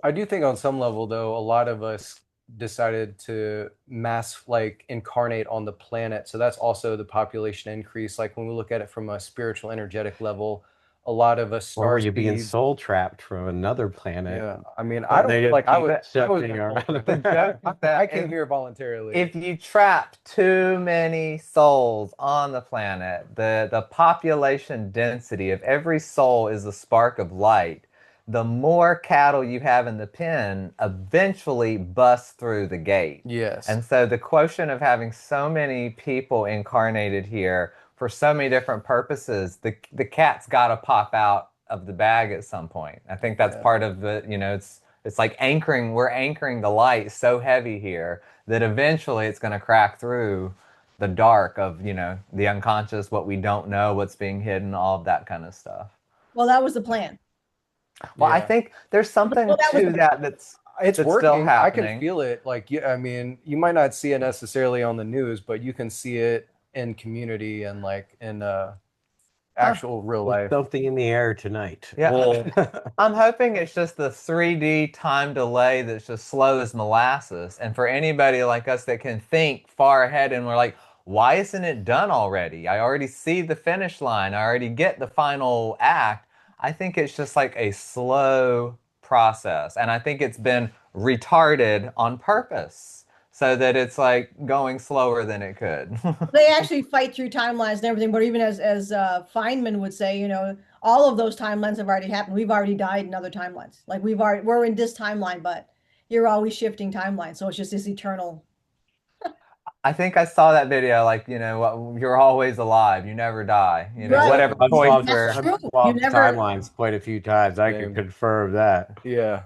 [SPEAKER 2] I do think on some level, though, a lot of us decided to mass like incarnate on the planet. So that's also the population increase. Like when we look at it from a spiritual, energetic level, a lot of us
[SPEAKER 5] Or were
[SPEAKER 2] star
[SPEAKER 5] you being
[SPEAKER 2] seeds.
[SPEAKER 5] soul trapped from another planet?
[SPEAKER 2] Yeah, I mean, I
[SPEAKER 5] They
[SPEAKER 2] don't
[SPEAKER 5] just
[SPEAKER 2] like.
[SPEAKER 5] keep
[SPEAKER 2] I was
[SPEAKER 5] shifting
[SPEAKER 2] there full
[SPEAKER 5] around.
[SPEAKER 3] The
[SPEAKER 2] time.
[SPEAKER 3] joke is
[SPEAKER 2] I
[SPEAKER 3] that
[SPEAKER 2] came here voluntarily.
[SPEAKER 3] if you trap too many souls on the planet, the population density of every soul is a spark of light. The more cattle you have in the pen eventually busts through the gate.
[SPEAKER 2] Yes.
[SPEAKER 3] And so the quotient of having so many people incarnated here for so many different purposes, the cat's got to pop out of the bag at some point. I think that's
[SPEAKER 2] Yeah.
[SPEAKER 3] part of the, it's like anchoring, we're anchoring the light so heavy here that eventually it's going to crack through the dark of, the unconscious, what we don't know, what's being hidden, all of that kind of stuff.
[SPEAKER 4] well, that was the plan.
[SPEAKER 3] Well, I
[SPEAKER 2] Yeah.
[SPEAKER 3] think there's something
[SPEAKER 4] Well, that was
[SPEAKER 3] to
[SPEAKER 4] the
[SPEAKER 3] that that's
[SPEAKER 2] It's
[SPEAKER 3] that's still
[SPEAKER 2] working. I can
[SPEAKER 3] happening.
[SPEAKER 2] feel it. Like, yeah, I mean, you might not see it necessarily on the news, but you can see it in community and like in
[SPEAKER 4] huh.
[SPEAKER 2] actual real
[SPEAKER 5] There's
[SPEAKER 2] life.
[SPEAKER 5] something in the air tonight.
[SPEAKER 3] Yeah. Well, I'm hoping it's just the 3D time delay that's just slow as molasses. And for anybody like us that can think far ahead and we're like, why isn't it done already? I already see the finish line. I already get the final act. I think it's just like a slow process. And I think it's been retarded on purpose so that it's like going slower than it could.
[SPEAKER 4] They actually fight through timelines and everything, but even as Feynman would say, all of those timelines have already happened. We've already died in other timelines. Like we're in this timeline, but you're always shifting timelines. So it's just this eternal.
[SPEAKER 3] I think I saw that video, like, you're always alive, you never die,
[SPEAKER 4] Right.
[SPEAKER 3] whatever
[SPEAKER 2] Exactly.
[SPEAKER 5] I've
[SPEAKER 3] choice
[SPEAKER 5] swapped,
[SPEAKER 4] That's
[SPEAKER 3] we're.
[SPEAKER 5] I've
[SPEAKER 4] true. You
[SPEAKER 5] swapped
[SPEAKER 4] never,
[SPEAKER 5] timelines quite a few times. I can
[SPEAKER 2] Same.
[SPEAKER 5] confirm that.
[SPEAKER 2] Yeah.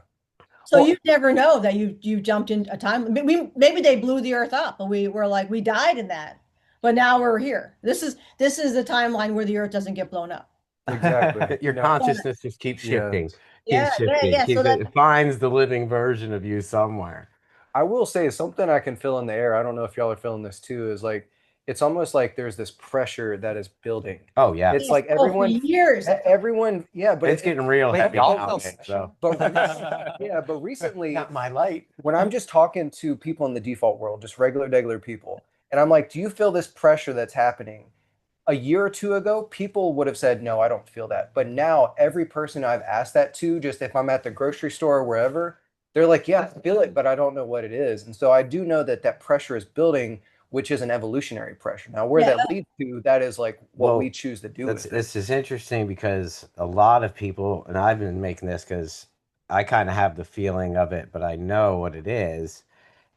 [SPEAKER 4] so
[SPEAKER 2] Well,
[SPEAKER 4] you never know that you jumped in a time. Maybe they blew the earth up, but we were like we died in that. But now we're here. This is the timeline where the earth doesn't get blown up.
[SPEAKER 2] exactly.
[SPEAKER 5] Your
[SPEAKER 2] No,
[SPEAKER 5] consciousness just keeps
[SPEAKER 2] yeah.
[SPEAKER 5] shifting,
[SPEAKER 4] Yeah,
[SPEAKER 5] keeps
[SPEAKER 4] yeah,
[SPEAKER 5] shifting,
[SPEAKER 4] yeah. So that
[SPEAKER 5] it finds the living version of you somewhere.
[SPEAKER 2] I will say something I can feel in the air. I don't know if y'all are feeling this too, is like it's almost like there's this pressure that is building.
[SPEAKER 5] Oh yeah,
[SPEAKER 2] It's like
[SPEAKER 4] for years.
[SPEAKER 2] everyone, yeah, but
[SPEAKER 5] it's getting real
[SPEAKER 2] but-
[SPEAKER 5] heavy
[SPEAKER 3] y'all
[SPEAKER 5] now,
[SPEAKER 3] feel
[SPEAKER 5] so.
[SPEAKER 2] but yeah, but recently
[SPEAKER 5] Not my light.
[SPEAKER 2] when I'm just talking to people in the default world, just regular people, and I'm like, do you feel this pressure that's happening? A year or two ago, people would have said, no, I don't feel that. But now, every person I've asked that to, just if I'm at the grocery store or wherever, they're like, yeah, I feel it, but I don't know what it is. And so I do know that that pressure is building, which is an evolutionary pressure. Now, where
[SPEAKER 4] Yeah.
[SPEAKER 2] that leads to, that is like what we
[SPEAKER 5] Well,
[SPEAKER 2] choose to do
[SPEAKER 5] that's
[SPEAKER 2] with it.
[SPEAKER 5] this is interesting because a lot of people, and I've been making this because I kind of have the feeling of it, but I know what it is.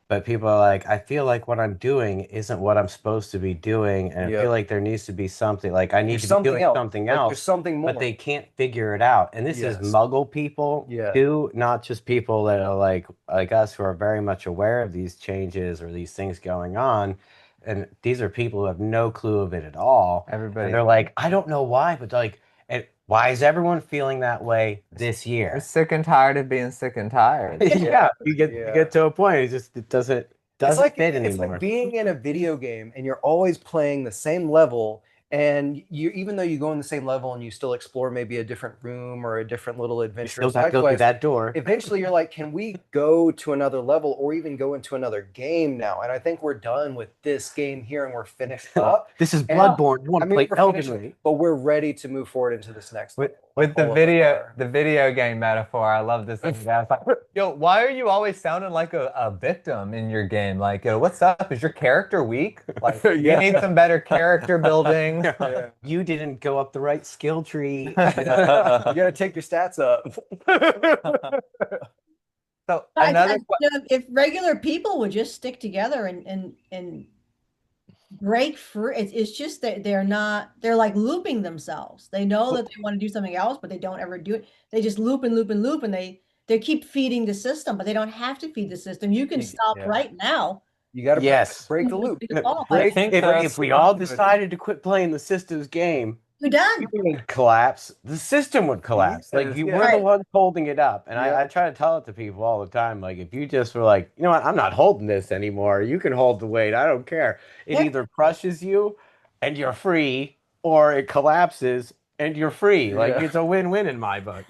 [SPEAKER 5] But people are like, I feel like what I'm doing isn't what I'm supposed to be doing, and I feel
[SPEAKER 2] Yep.
[SPEAKER 5] like there needs to be something, like I need
[SPEAKER 2] There's
[SPEAKER 5] to be
[SPEAKER 2] something
[SPEAKER 5] doing
[SPEAKER 2] else.
[SPEAKER 5] something
[SPEAKER 2] Like there's
[SPEAKER 5] else,
[SPEAKER 2] something
[SPEAKER 5] but
[SPEAKER 2] more.
[SPEAKER 5] they can't figure it out. And this is
[SPEAKER 2] Yes.
[SPEAKER 5] Muggle people
[SPEAKER 2] Yeah.
[SPEAKER 5] too, not just people that are like us who are very much aware of these changes or these things going on. And these are people who have no clue of it at all. And
[SPEAKER 3] Everybody.
[SPEAKER 5] they're like, I don't know why, but like, and why is everyone feeling that way this
[SPEAKER 3] We're
[SPEAKER 5] year?
[SPEAKER 3] sick and tired of being sick and tired.
[SPEAKER 5] Yeah, you
[SPEAKER 2] Yeah.
[SPEAKER 5] get to a point, it doesn't fit
[SPEAKER 2] It's like
[SPEAKER 5] anymore.
[SPEAKER 2] being in a video game and you're always playing the same level, and you, even though you go in the same level and you still explore maybe a different room or a different little
[SPEAKER 5] You
[SPEAKER 2] adventure
[SPEAKER 5] still got to
[SPEAKER 2] side
[SPEAKER 5] go through
[SPEAKER 2] quest,
[SPEAKER 5] that door.
[SPEAKER 2] eventually you're like, can we go to another level or even go into another game now? And I think we're done with this game here and we're finished up.
[SPEAKER 5] This is
[SPEAKER 2] And-
[SPEAKER 5] Bloodborne. You want
[SPEAKER 2] I
[SPEAKER 5] to
[SPEAKER 2] mean,
[SPEAKER 5] play
[SPEAKER 2] we're
[SPEAKER 5] Elden
[SPEAKER 2] finished,
[SPEAKER 5] Ring?
[SPEAKER 2] but we're ready to move forward into this next
[SPEAKER 3] With
[SPEAKER 2] level.
[SPEAKER 3] with
[SPEAKER 2] Like,
[SPEAKER 3] the
[SPEAKER 2] all of us
[SPEAKER 3] video
[SPEAKER 2] are.
[SPEAKER 3] the video game metaphor, I love this thing. Guys, like, yo, why are you always sounding like a victim in your game? Like, yo, what's up? Is your character weak? Like, you
[SPEAKER 2] Yeah.
[SPEAKER 3] need some better character building.
[SPEAKER 2] Yeah.
[SPEAKER 5] You didn't go up the right skill tree.
[SPEAKER 2] You gotta take your stats up.
[SPEAKER 3] So
[SPEAKER 4] I,
[SPEAKER 3] another
[SPEAKER 4] if regular people would just stick together and break free, it's just that they're like looping themselves. They know that they want to do something else, but they don't ever do it. They just loop and loop and loop, and they keep feeding the system, but they don't have to feed the system. You can stop
[SPEAKER 2] Yeah.
[SPEAKER 4] right now.
[SPEAKER 2] You got to
[SPEAKER 5] Yes.
[SPEAKER 2] break the loop.
[SPEAKER 1] I
[SPEAKER 2] Break.
[SPEAKER 1] think
[SPEAKER 5] If
[SPEAKER 1] that's
[SPEAKER 5] we all decided to quit playing the system's game,
[SPEAKER 4] You're
[SPEAKER 5] we
[SPEAKER 4] done.
[SPEAKER 5] would collapse. The system would collapse. Like
[SPEAKER 2] Yes,
[SPEAKER 5] you,
[SPEAKER 2] yeah.
[SPEAKER 5] we're the
[SPEAKER 4] Right.
[SPEAKER 5] ones holding it up. And
[SPEAKER 2] Yeah.
[SPEAKER 5] I try to tell it to people all the time. Like if you just were like, you know what, I'm not holding this anymore. You can hold the weight. I don't care. It
[SPEAKER 4] Yeah.
[SPEAKER 5] either crushes you and you're free, or it collapses and you're free. Like
[SPEAKER 2] Yeah.
[SPEAKER 5] it's a win-win in my book.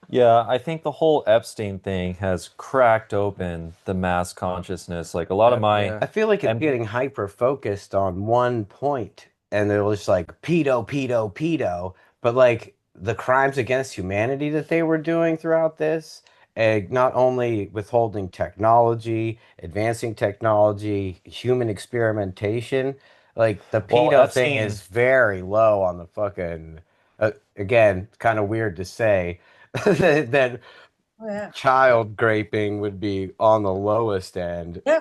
[SPEAKER 1] Yeah, I think the whole Epstein thing has cracked open the mass consciousness. Like a lot of my
[SPEAKER 2] Yeah.
[SPEAKER 5] I feel like it's
[SPEAKER 1] and
[SPEAKER 5] getting hyper focused on one point, and they're just like pedo, pedo, pedo. But like the crimes against humanity that they were doing throughout this, and not only withholding technology, advancing technology, human experimentation, like the
[SPEAKER 1] well,
[SPEAKER 5] pedo thing
[SPEAKER 1] Epstein,
[SPEAKER 5] is very low on the fucking. Again, kind of weird to say that
[SPEAKER 4] Oh, yeah.
[SPEAKER 5] child graping would be on the lowest end
[SPEAKER 4] Yeah.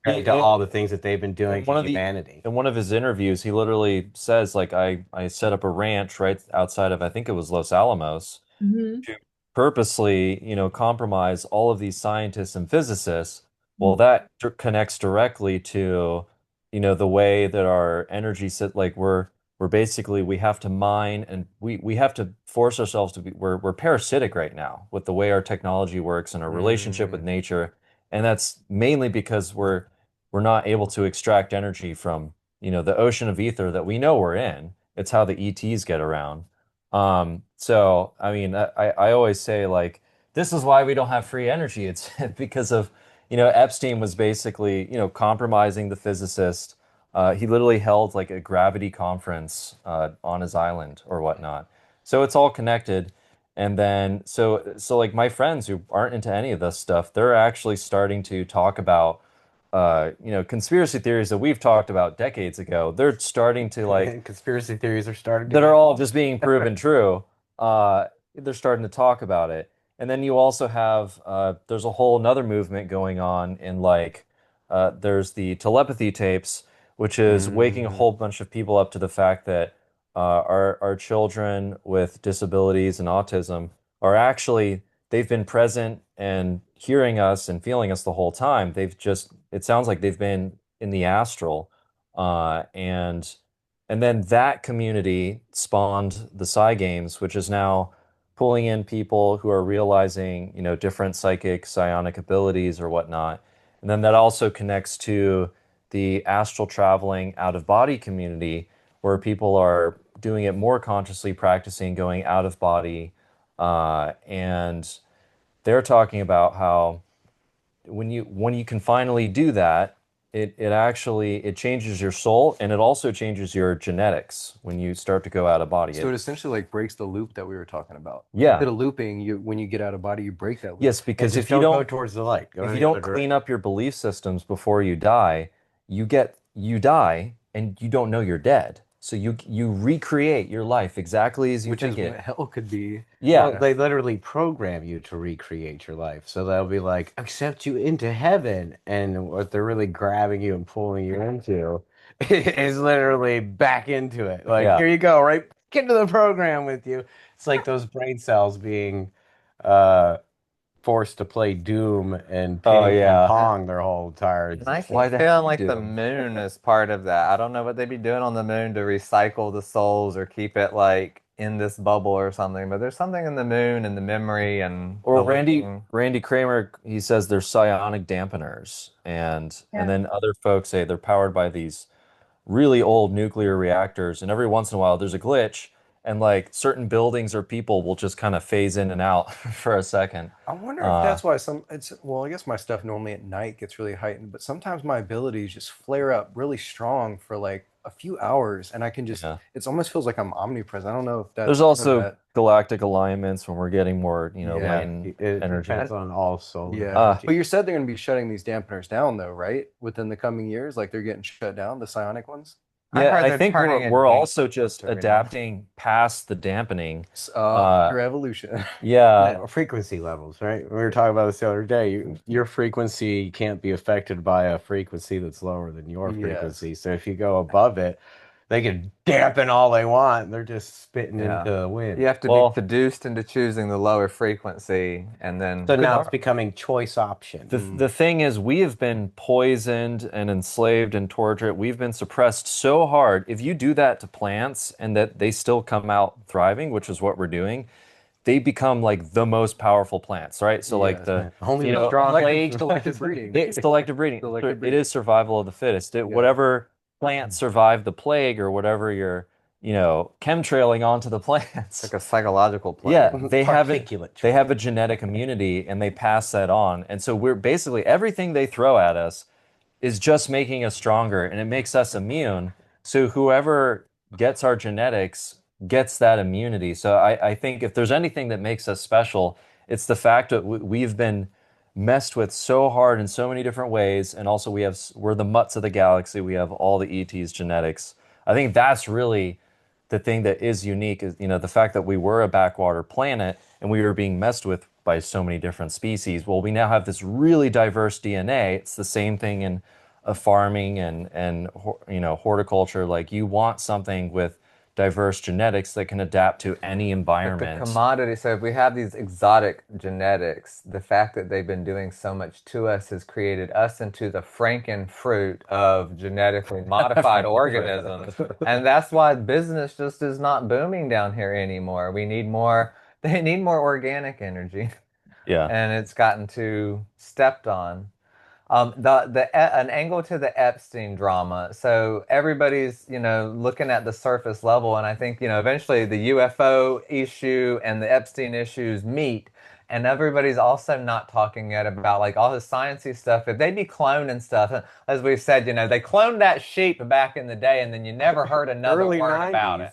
[SPEAKER 1] he
[SPEAKER 5] compared to all the things that they've been doing
[SPEAKER 1] in
[SPEAKER 5] to
[SPEAKER 1] one of the
[SPEAKER 5] humanity.
[SPEAKER 1] in one of his interviews, he literally says like I set up a ranch right outside of I think it was Los Alamos
[SPEAKER 4] Hmm.
[SPEAKER 1] to purposely, compromise all of these scientists and physicists. Well, that connects directly to, the way that our energy set, like we're basically we have to mine and we have to force ourselves to be we're parasitic right now with the way our technology works and our relationship with
[SPEAKER 5] Mm.
[SPEAKER 1] nature. And that's mainly because we're not able to extract energy from, the ocean of ether that we know we're in. It's how the ETs get around. So I mean, I always say like this is why we don't have free energy. It's because of, Epstein was basically, compromising the physicist. He literally held like a gravity conference on his island or whatnot. So it's all connected. And then so like my friends who aren't into any of this stuff, they're actually starting to talk about conspiracy theories that we've talked about decades ago. They're starting to like
[SPEAKER 5] And conspiracy theories are starting to
[SPEAKER 1] that are
[SPEAKER 5] come
[SPEAKER 1] all
[SPEAKER 5] up.
[SPEAKER 1] just being proven true, they're starting to talk about it. And then you also have there's a whole another movement going on in like there's the telepathy tapes, which is waking a
[SPEAKER 5] Mm.
[SPEAKER 1] whole bunch of people up to the fact that our children with disabilities and autism are actually they've been present and hearing us and feeling us the whole time. They've just it sounds like they've been in the astral, and then that community spawned the Psy Games, which is now pulling in people who are realizing, different psychic psionic abilities or whatnot. And then that also connects to the astral traveling out of body community, where people are doing it more consciously, practicing going out of body. And they're talking about how when you can finally do that, it actually it changes your soul and it also changes your genetics when you start to go out of body.
[SPEAKER 2] So it essentially like breaks the loop that we were talking about.
[SPEAKER 1] Yeah.
[SPEAKER 2] Instead of looping, when you get out of body, you break that loop.
[SPEAKER 1] Yes,
[SPEAKER 5] And
[SPEAKER 1] because
[SPEAKER 5] just
[SPEAKER 1] if you
[SPEAKER 5] don't go
[SPEAKER 1] don't
[SPEAKER 5] towards the light. Go
[SPEAKER 1] if
[SPEAKER 5] in
[SPEAKER 1] you
[SPEAKER 5] the other
[SPEAKER 1] don't
[SPEAKER 5] direction.
[SPEAKER 1] clean up your belief systems before you die, you die and you don't know you're dead. So you recreate your life exactly as you
[SPEAKER 2] Which is
[SPEAKER 1] think
[SPEAKER 2] what
[SPEAKER 1] it.
[SPEAKER 2] hell could be.
[SPEAKER 5] Well,
[SPEAKER 1] Yeah.
[SPEAKER 5] they literally program you to recreate your life. So they'll be like, accept you into heaven. And what they're really grabbing you and pulling you into is literally back into it. Like,
[SPEAKER 1] Yeah.
[SPEAKER 5] here you go, right? Get into the program with you. It's like those brain cells being uh, forced to play Doom and
[SPEAKER 1] Oh
[SPEAKER 5] ping
[SPEAKER 1] yeah.
[SPEAKER 5] pong their whole entire
[SPEAKER 3] And I
[SPEAKER 5] existence.
[SPEAKER 1] Why
[SPEAKER 3] keep
[SPEAKER 1] the
[SPEAKER 3] feeling
[SPEAKER 1] heck
[SPEAKER 3] like the
[SPEAKER 1] do?
[SPEAKER 3] moon is part of that. I don't know what they'd be doing on the moon to recycle the souls or keep it like in this bubble or something, but there's something in the moon and the memory and the
[SPEAKER 1] Or Randy
[SPEAKER 3] living.
[SPEAKER 1] Randy Kramer, he says they're psionic dampeners, and
[SPEAKER 4] Yeah.
[SPEAKER 1] then other folks say they're powered by these really old nuclear reactors, and every once in a while there's a glitch, and like certain buildings or people will just kind of phase in and out for a second.
[SPEAKER 2] I wonder if
[SPEAKER 1] Uh,
[SPEAKER 2] that's why well, I guess my stuff normally at night gets really heightened, but sometimes my abilities just flare up really strong for like a few hours and I can just
[SPEAKER 1] yeah.
[SPEAKER 2] it almost feels like I'm omnipresent. I don't know if
[SPEAKER 1] There's
[SPEAKER 2] that's part of
[SPEAKER 1] also
[SPEAKER 2] that.
[SPEAKER 1] galactic alignments when we're getting more,
[SPEAKER 2] Yeah.
[SPEAKER 5] Yeah,
[SPEAKER 1] latent
[SPEAKER 5] it
[SPEAKER 1] energy.
[SPEAKER 5] depends on all solar
[SPEAKER 2] Yeah.
[SPEAKER 1] Uh,
[SPEAKER 2] But
[SPEAKER 5] energy.
[SPEAKER 2] you said they're going to be shutting these dampeners down though, right? Within the coming years, like they're getting shut down, the psionic ones.
[SPEAKER 3] I
[SPEAKER 1] yeah,
[SPEAKER 3] heard
[SPEAKER 1] I
[SPEAKER 3] they're
[SPEAKER 1] think we're
[SPEAKER 3] turning
[SPEAKER 1] we're also
[SPEAKER 3] advanced
[SPEAKER 1] just
[SPEAKER 3] right now.
[SPEAKER 1] adapting past the dampening.
[SPEAKER 2] Through
[SPEAKER 1] Uh,
[SPEAKER 2] evolution.
[SPEAKER 1] yeah,
[SPEAKER 5] Yeah, frequency levels, right? We were talking about this the other day. Your frequency can't be affected by a frequency that's lower than your
[SPEAKER 2] Yes.
[SPEAKER 5] frequency. So if you go above it, They can dampen all they want. They're just spitting
[SPEAKER 3] Yeah.
[SPEAKER 5] into the
[SPEAKER 3] You
[SPEAKER 5] wind.
[SPEAKER 3] have to be
[SPEAKER 1] Well,
[SPEAKER 3] seduced into choosing the lower frequency, and then
[SPEAKER 5] So
[SPEAKER 3] good
[SPEAKER 5] now it's
[SPEAKER 3] luck.
[SPEAKER 5] becoming choice
[SPEAKER 1] the
[SPEAKER 5] option.
[SPEAKER 1] the thing is, we have been poisoned and enslaved and tortured. We've been suppressed so hard. If you do that to plants and that they still come out thriving, which is what we're doing, they become like the most powerful plants, right? So like
[SPEAKER 2] Yes.
[SPEAKER 1] the,
[SPEAKER 5] Only
[SPEAKER 1] you
[SPEAKER 5] the
[SPEAKER 1] know,
[SPEAKER 5] strong.
[SPEAKER 2] Selective breeding.
[SPEAKER 1] selective breeding.
[SPEAKER 2] Selective
[SPEAKER 1] It
[SPEAKER 2] breeding.
[SPEAKER 1] is survival of the fittest.
[SPEAKER 2] Yeah.
[SPEAKER 1] Whatever plant survived the plague or whatever you're, chemtrailing onto the plants.
[SPEAKER 3] Like a psychological
[SPEAKER 1] Yeah,
[SPEAKER 3] plague.
[SPEAKER 5] Particulate
[SPEAKER 1] they
[SPEAKER 5] train.
[SPEAKER 1] have a genetic immunity and they pass that on. And so we're basically everything they throw at us is just making us stronger and it makes us immune. So whoever gets our genetics gets that immunity. So I think if there's anything that makes us special, it's the fact that we've been messed with so hard in so many different ways. And also we're the mutts of the galaxy. We have all the ET's genetics. I think that's really the thing that is unique is, the fact that we were a backwater planet and we were being messed with by so many different species. Well, we now have this really diverse DNA. It's the same thing in farming and horticulture. Like you want something with diverse genetics that can adapt to any
[SPEAKER 3] Like the
[SPEAKER 1] environment.
[SPEAKER 3] commodity. So if we have these exotic genetics, the fact that they've been doing so much to us has created us into the Franken fruit of genetically modified organisms. And that's why business just is not booming down here anymore. We need more, they need more organic energy.
[SPEAKER 1] Yeah.
[SPEAKER 3] And it's gotten too stepped on. An angle to the Epstein drama. So everybody's looking at the surface level, and I think eventually the UFO issue and the Epstein issues meet, and everybody's also not talking yet about like all the sciencey stuff. If they be cloned and stuff, as we've said, they cloned that sheep back in the day, and then you never heard another
[SPEAKER 5] Early
[SPEAKER 3] word about
[SPEAKER 5] 90s.
[SPEAKER 3] it.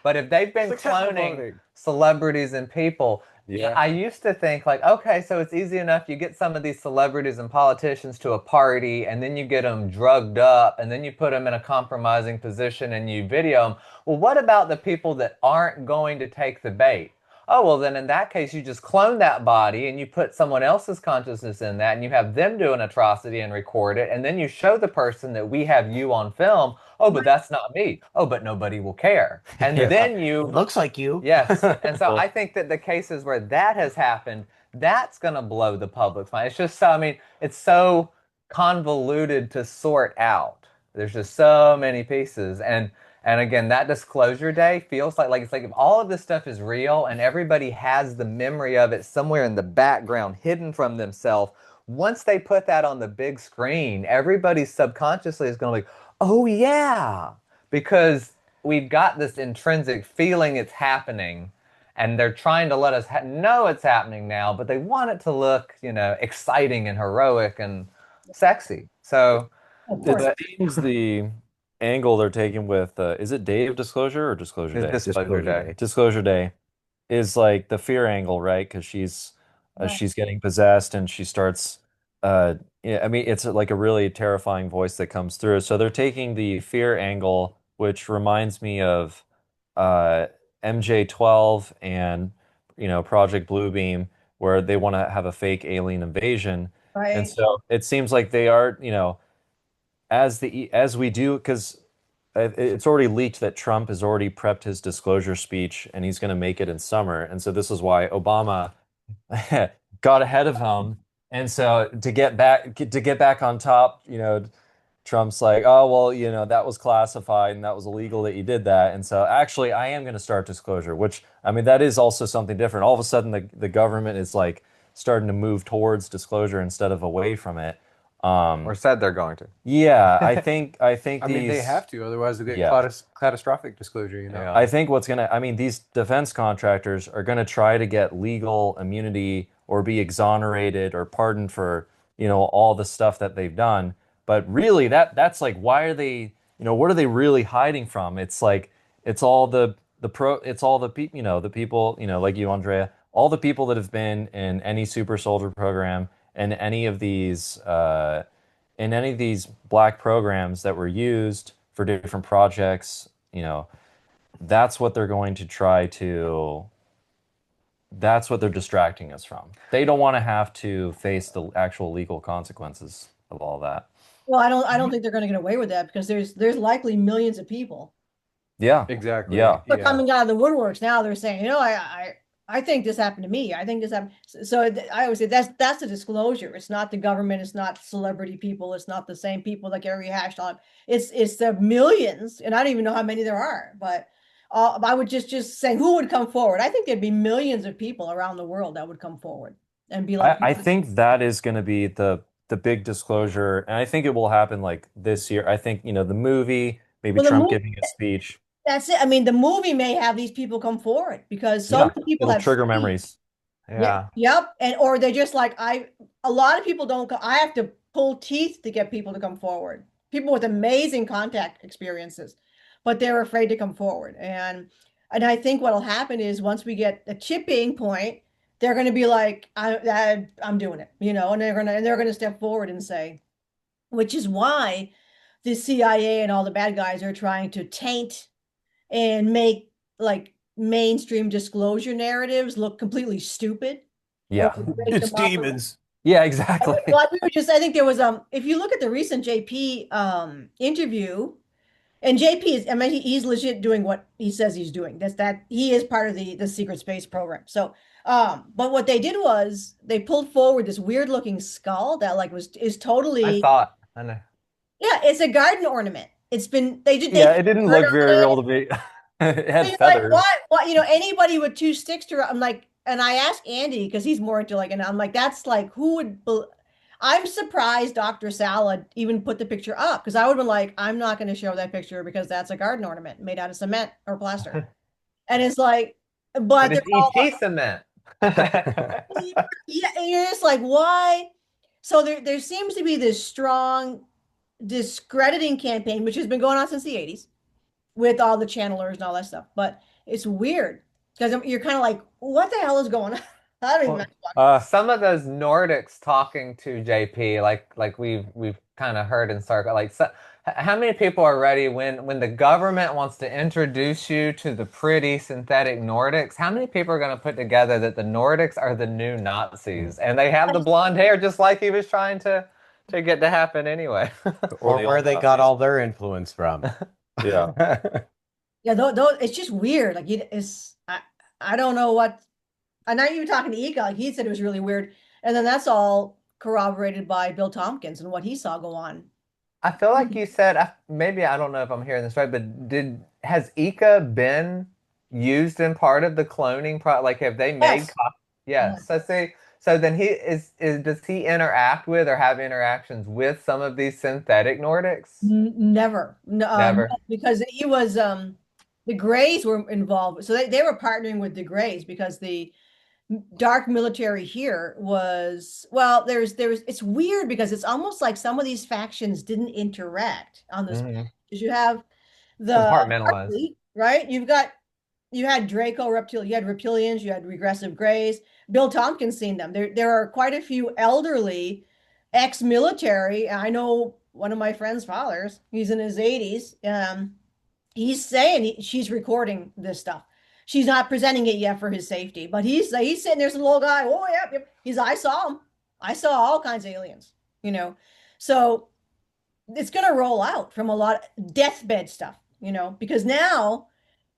[SPEAKER 3] But if they've been
[SPEAKER 5] Successful
[SPEAKER 3] cloning
[SPEAKER 5] voting.
[SPEAKER 3] celebrities and people,
[SPEAKER 5] Yeah.
[SPEAKER 3] I used to think like, okay, so it's easy enough. You get some of these celebrities and politicians to a party, and then you get them drugged up, and then you put them in a compromising position and you video them. Well, what about the people that aren't going to take the bait? Oh, well, then in that case, you just clone that body and you put someone else's consciousness in that and you have them do an atrocity and record it. And then you show the person that we have you on film. Oh, but that's not me. Oh, but nobody will care. And
[SPEAKER 1] Yeah.
[SPEAKER 3] then
[SPEAKER 5] It
[SPEAKER 3] you
[SPEAKER 5] looks like you.
[SPEAKER 3] yes. And so
[SPEAKER 1] Well,
[SPEAKER 3] I think that the cases where that has happened, that's going to blow the public's mind. It's just so, I mean, it's so convoluted to sort out. There's just so many pieces. And again, that disclosure day feels like it's like if all of this stuff is real and everybody has the memory of it somewhere in the background hidden from themselves, once they put that on the big screen, everybody subconsciously is going to be, "Oh yeah." Because we've got this intrinsic feeling it's happening and they're trying to let us know it's happening now, but they want it to look exciting and heroic and sexy. So
[SPEAKER 4] Of
[SPEAKER 1] it
[SPEAKER 4] course.
[SPEAKER 3] but
[SPEAKER 1] seems the angle they're taking with is it Day of Disclosure or Disclosure
[SPEAKER 3] it's
[SPEAKER 1] Day?
[SPEAKER 3] disclosure
[SPEAKER 5] Disclosure
[SPEAKER 3] day.
[SPEAKER 5] day.
[SPEAKER 1] Disclosure Day is like the fear angle, right? Because
[SPEAKER 4] Right.
[SPEAKER 1] she's getting possessed and she starts yeah, I mean it's like a really terrifying voice that comes through. So they're taking the fear angle, which reminds me of uh MJ-12 and Project Bluebeam, where they want to have a fake alien invasion. And
[SPEAKER 4] Right.
[SPEAKER 1] so it seems like they are, as we do, because it's already leaked that Trump has already prepped his disclosure speech and he's going to make it in summer. And so this is why Obama got ahead of him. And so to get back on top, Trump's like, oh well, that was classified and that was illegal that you did that. And so actually, I am going to start disclosure, which I mean that is also something different. All of a sudden, the government is like starting to move towards disclosure instead of away from it.
[SPEAKER 3] Or
[SPEAKER 1] Um,
[SPEAKER 3] said they're going to.
[SPEAKER 1] yeah, I think
[SPEAKER 2] I mean, they
[SPEAKER 1] these.
[SPEAKER 2] have to, otherwise they'll get
[SPEAKER 1] Yeah.
[SPEAKER 2] catastrophic disclosure.
[SPEAKER 3] Yeah.
[SPEAKER 1] I think I mean, these defense contractors are going to try to get legal immunity or be exonerated or pardoned for, all the stuff that they've done. But really, that's like, why are they, what are they really hiding from? It's like, it's all the people, the people, like you, Andrea, all the people that have been in any super soldier program and in any of these black programs that were used for different projects, that's what they're going to try to, that's what they're distracting us from. They don't want to have to face the actual legal consequences of all that.
[SPEAKER 4] Well, I don't think they're going to get away with that because there's likely millions of people
[SPEAKER 1] Yeah.
[SPEAKER 2] Exactly.
[SPEAKER 1] Yeah.
[SPEAKER 4] But
[SPEAKER 2] Yeah.
[SPEAKER 4] coming out of the woodworks now, they're saying, I think this happened to me. I think this happened. So I always say that's the disclosure. It's not the government. It's not celebrity people. It's not the same people that get rehashed on. It's the millions, and I don't even know how many there are. But I would just say who would come forward. I think there'd be millions of people around the world that would come forward and be like,
[SPEAKER 1] I think that is going to be the big disclosure, and I think it will happen like this year. I think, the movie, maybe
[SPEAKER 4] well, the
[SPEAKER 1] Trump
[SPEAKER 4] movie.
[SPEAKER 1] giving a speech.
[SPEAKER 4] That's it. I mean, the movie may have these people come forward because so
[SPEAKER 1] Yeah,
[SPEAKER 4] many people
[SPEAKER 1] it'll
[SPEAKER 4] have
[SPEAKER 1] trigger
[SPEAKER 4] seen.
[SPEAKER 1] memories.
[SPEAKER 4] Yeah,
[SPEAKER 3] Yeah.
[SPEAKER 4] yep. And or they just like a lot of people don't go, I have to pull teeth to get people to come forward. People with amazing contact experiences, but they're afraid to come forward. And I think what'll happen is once we get a tipping point, they're going to be like, I'm doing it, and they're going to step forward and say, which is why the CIA and all the bad guys are trying to taint and make like mainstream disclosure narratives look completely stupid or
[SPEAKER 1] Yeah.
[SPEAKER 4] break them
[SPEAKER 5] It's
[SPEAKER 4] up.
[SPEAKER 5] demons.
[SPEAKER 1] Yeah, exactly.
[SPEAKER 4] Well, I think there was if you look at the recent JP interview, and JP is, I mean, he's legit doing what he says he's doing. That he is part of the secret space program. So but what they did was they pulled forward this weird looking skull that like is
[SPEAKER 3] I
[SPEAKER 4] totally,
[SPEAKER 3] thought, I know.
[SPEAKER 4] yeah, it's a garden ornament. It's been they
[SPEAKER 1] Yeah, it didn't
[SPEAKER 4] bird
[SPEAKER 1] look
[SPEAKER 4] on
[SPEAKER 1] very real
[SPEAKER 4] it.
[SPEAKER 1] to me. It had
[SPEAKER 4] You're like,
[SPEAKER 1] feathers.
[SPEAKER 4] what, anybody with two sticks to, I'm like, and I asked Andy because he's more into like, and I'm like, that's like, who would, I'm surprised Dr. Salad even put the picture up because I would have been like, I'm not going to show that picture because that's a garden ornament made out of cement or plaster. And it's like,
[SPEAKER 3] But
[SPEAKER 4] but they're
[SPEAKER 3] it's
[SPEAKER 4] all,
[SPEAKER 3] ET cement.
[SPEAKER 4] yeah, and you're just like, why? So there seems to be this strong discrediting campaign, which has been going on since the 80s with all the channelers and all that stuff. But it's weird because you're kind of like, what the hell is going on? I don't even know.
[SPEAKER 3] Well, some of those Nordics talking to JP, like we've kind of heard in circle, like so, how many people are ready when the government wants to introduce you to the pretty synthetic Nordics? How many people are going to put together that the Nordics are the new Nazis and they have the blonde hair just like he was trying to get to happen anyway?
[SPEAKER 5] Or
[SPEAKER 1] the
[SPEAKER 5] where
[SPEAKER 1] old
[SPEAKER 5] they got
[SPEAKER 1] Nazis.
[SPEAKER 5] all their influence from.
[SPEAKER 1] Yeah.
[SPEAKER 4] Yeah, though it's just weird. Like it's I don't know what. I know you were talking to Ika, like he said it was really weird, and then that's all corroborated by Bill Tompkins and what he saw go on.
[SPEAKER 3] I feel like you said, maybe I don't know if I'm hearing this right, but has Ika been used in part of the cloning pro? Like, have they made?
[SPEAKER 4] Yes.
[SPEAKER 3] Yeah. So see, so then does he interact with or have interactions with some of these synthetic Nordics?
[SPEAKER 4] Never. No, no,
[SPEAKER 3] Never.
[SPEAKER 4] because he was the Greys were involved. So they were partnering with the Greys because the dark military here was, well, there's it's weird because it's almost like some of these factions didn't interact on this
[SPEAKER 3] Hmm.
[SPEAKER 4] because you have the
[SPEAKER 3] Compartmentalized.
[SPEAKER 4] Starfleet, right? You had Draco reptilian, you had reptilians, you had regressive Greys. Bill Tompkins seen them. There are quite a few elderly ex-military. I know one of my friend's fathers, he's in his 80s. He's saying she's recording this stuff. She's not presenting it yet for his safety, but he's sitting there, some little guy. Oh, yep, yep. I saw him. I saw all kinds of aliens, you know. So it's going to roll out from a lot of deathbed stuff, because now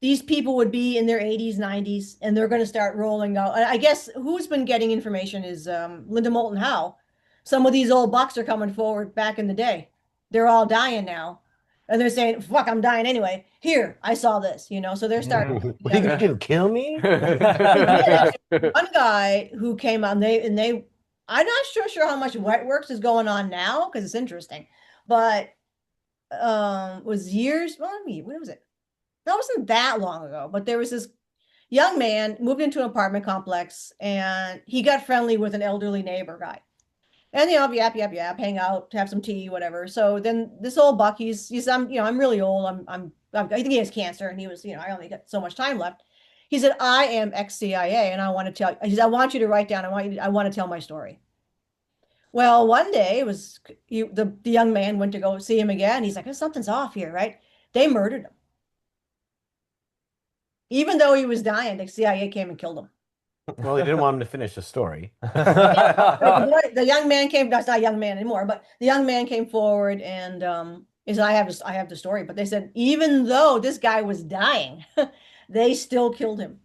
[SPEAKER 4] these people would be in their 80s, 90s, and they're going to start rolling out. I guess who's been getting information is Linda Moulton Howe. Some of these old bucks are coming forward back in the day. They're all dying now. And they're saying, fuck, I'm dying anyway. Here, I saw this, So they're starting to put
[SPEAKER 5] What are you
[SPEAKER 4] together.
[SPEAKER 5] gonna do? Kill me?
[SPEAKER 4] They did, actually. One guy who came out, and they, I'm not sure how much wet works is going on now because it's interesting, but was years. Well, I mean, when was it? That wasn't that long ago, but there was this young man moved into an apartment complex, and he got friendly with an elderly neighbor guy. And yap, hang out, have some tea, whatever. So then this old buck, he's I'm really old. I think he has cancer, and he was, I only got so much time left. He said, I am ex-CIA, and I want to tell. He said, I want you to write down. I want to tell my story. Well, one day it was the young man went to go see him again. He's like, oh, something's off here, right? They murdered him, even though he was dying. The CIA came and killed him.
[SPEAKER 5] Well, he didn't want him to finish the story.
[SPEAKER 4] The young man came. That's not a young man anymore, but the young man came forward, and is I have the story, but they said even though this guy was dying, they still killed him.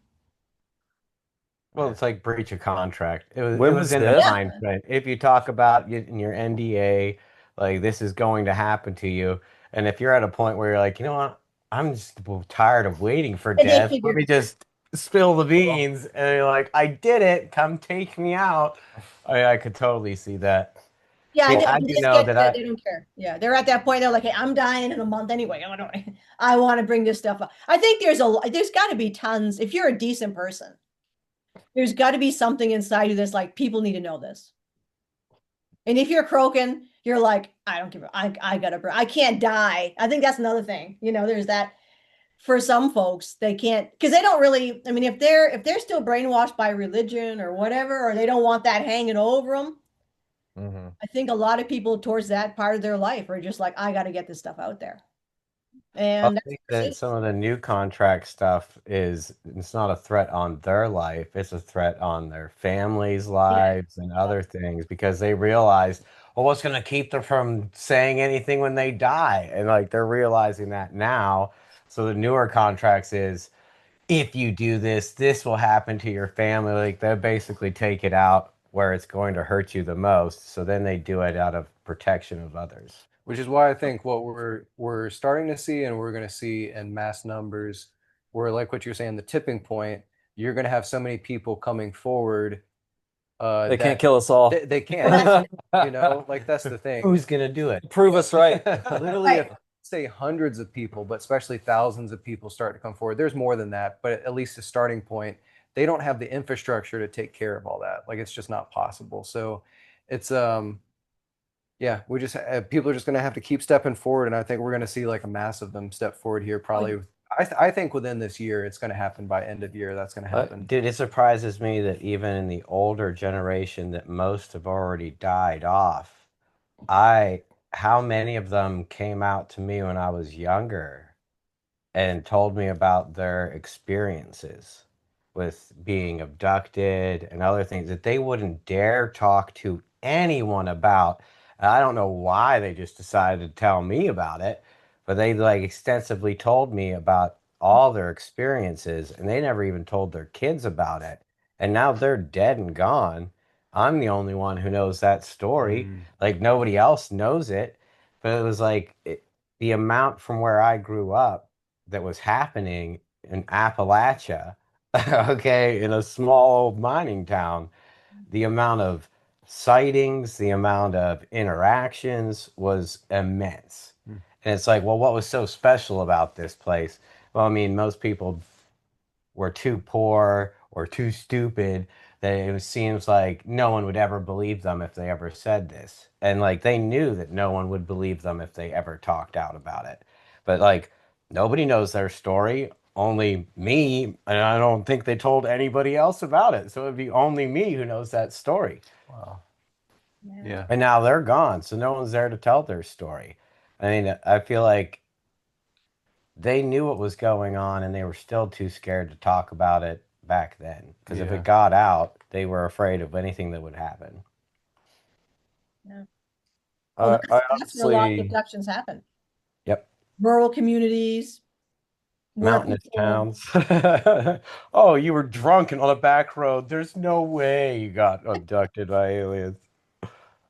[SPEAKER 5] Well, it's like breach of contract. It
[SPEAKER 1] When
[SPEAKER 5] was
[SPEAKER 1] was
[SPEAKER 5] in the
[SPEAKER 1] this?
[SPEAKER 4] Yeah.
[SPEAKER 5] fine print. If you talk about in your NDA, like this is going to happen to you, and if you're at a point where you're like, you know what, I'm just tired of waiting for
[SPEAKER 4] And they
[SPEAKER 5] death. Let
[SPEAKER 4] figured,
[SPEAKER 5] me just spill the
[SPEAKER 1] Well,
[SPEAKER 5] beans, and you're like, I did it. Come take me out. I could totally see that.
[SPEAKER 4] yeah,
[SPEAKER 5] Yeah, I
[SPEAKER 4] they
[SPEAKER 5] do
[SPEAKER 4] just
[SPEAKER 5] know
[SPEAKER 4] get
[SPEAKER 5] that
[SPEAKER 4] that
[SPEAKER 5] I.
[SPEAKER 4] they don't care. Yeah, they're at that point. They're like, hey, I'm dying in a month anyway. I don't, I want to bring this stuff up. I think there's got to be tons. If you're a decent person, there's got to be something inside you that's like, people need to know this. And if you're croaking, you're like, I don't give a, I gotta, I can't die. I think that's another thing. There's that for some folks, they can't, because they don't really, I mean, if they're still brainwashed by religion or whatever, or they don't want that hanging over them,
[SPEAKER 3] Hmm.
[SPEAKER 4] I think a lot of people towards that part of their life are just like, I got to get this stuff out there.
[SPEAKER 5] I
[SPEAKER 4] And that's
[SPEAKER 5] think
[SPEAKER 4] what
[SPEAKER 5] that
[SPEAKER 4] it
[SPEAKER 5] some
[SPEAKER 4] is.
[SPEAKER 5] of the new contract stuff is it's not a threat on their life, it's a threat on their families'
[SPEAKER 4] Yeah.
[SPEAKER 5] lives and other things because they realize, well, what's going to keep them from saying anything when they die? And like they're realizing that now. So the newer contracts is if you do this, this will happen to your family. Like they basically take it out where it's going to hurt you the most. So then they do it out of protection of others.
[SPEAKER 2] Which is why I think what we're starting to see and we're going to see in mass numbers, where like what you're saying, the tipping point, you're going to have so many people coming forward
[SPEAKER 1] they can't
[SPEAKER 2] that
[SPEAKER 1] kill us all.
[SPEAKER 2] they can't,
[SPEAKER 4] Right.
[SPEAKER 2] like that's the thing.
[SPEAKER 5] Who's going to do it?
[SPEAKER 1] Prove us right.
[SPEAKER 2] Literally,
[SPEAKER 4] Right.
[SPEAKER 2] if say hundreds of people, but especially thousands of people start to come forward, there's more than that, but at least a starting point, they don't have the infrastructure to take care of all that. Like it's just not possible. So it's yeah, we just people are just going to have to keep stepping forward, and I think we're going to see like a mass of them step forward here.
[SPEAKER 4] Oh, yeah.
[SPEAKER 2] Probably, I think within this year, it's going to happen by end of year. That's going to happen.
[SPEAKER 5] Dude, it surprises me that even in the older generation that most have already died off, I how many of them came out to me when I was younger and told me about their experiences with being abducted and other things that they wouldn't dare talk to anyone about. And I don't know why they just decided to tell me about it, but they like extensively told me about all their experiences and they never even told their kids about it. And now they're dead and gone. I'm the only one who knows that story.
[SPEAKER 2] Mm,
[SPEAKER 5] Like nobody else knows it. But it was like the amount from where I grew up that was happening in Appalachia, okay, in a small mining town, the amount of sightings, the amount of interactions was immense.
[SPEAKER 2] mm.
[SPEAKER 5] And it's like, well, what was so special about this place? Well, I mean, most people were too poor or too stupid that it seems like no one would ever believe them if they ever said this. And like they knew that no one would believe them if they ever talked out about it. But like nobody knows their story, only me, and I don't think they told anybody else about it. So it'd be only me who knows that story.
[SPEAKER 2] Wow.
[SPEAKER 4] Yeah.
[SPEAKER 2] Yeah.
[SPEAKER 5] And now they're gone, so no one's there to tell their story. I mean, I feel like they knew what was going on and they were still too scared to talk about it back then. Because if it
[SPEAKER 2] Yeah.
[SPEAKER 5] got out, they were afraid of anything that would happen.
[SPEAKER 4] Yeah. Well,
[SPEAKER 1] I
[SPEAKER 4] that's where a lot of
[SPEAKER 1] honestly,
[SPEAKER 4] abductions happen.
[SPEAKER 5] Yep.
[SPEAKER 4] Rural communities where
[SPEAKER 5] Mountainous
[SPEAKER 4] people,
[SPEAKER 5] towns. Oh, you were drunk and on a back road. There's no way you got abducted by aliens.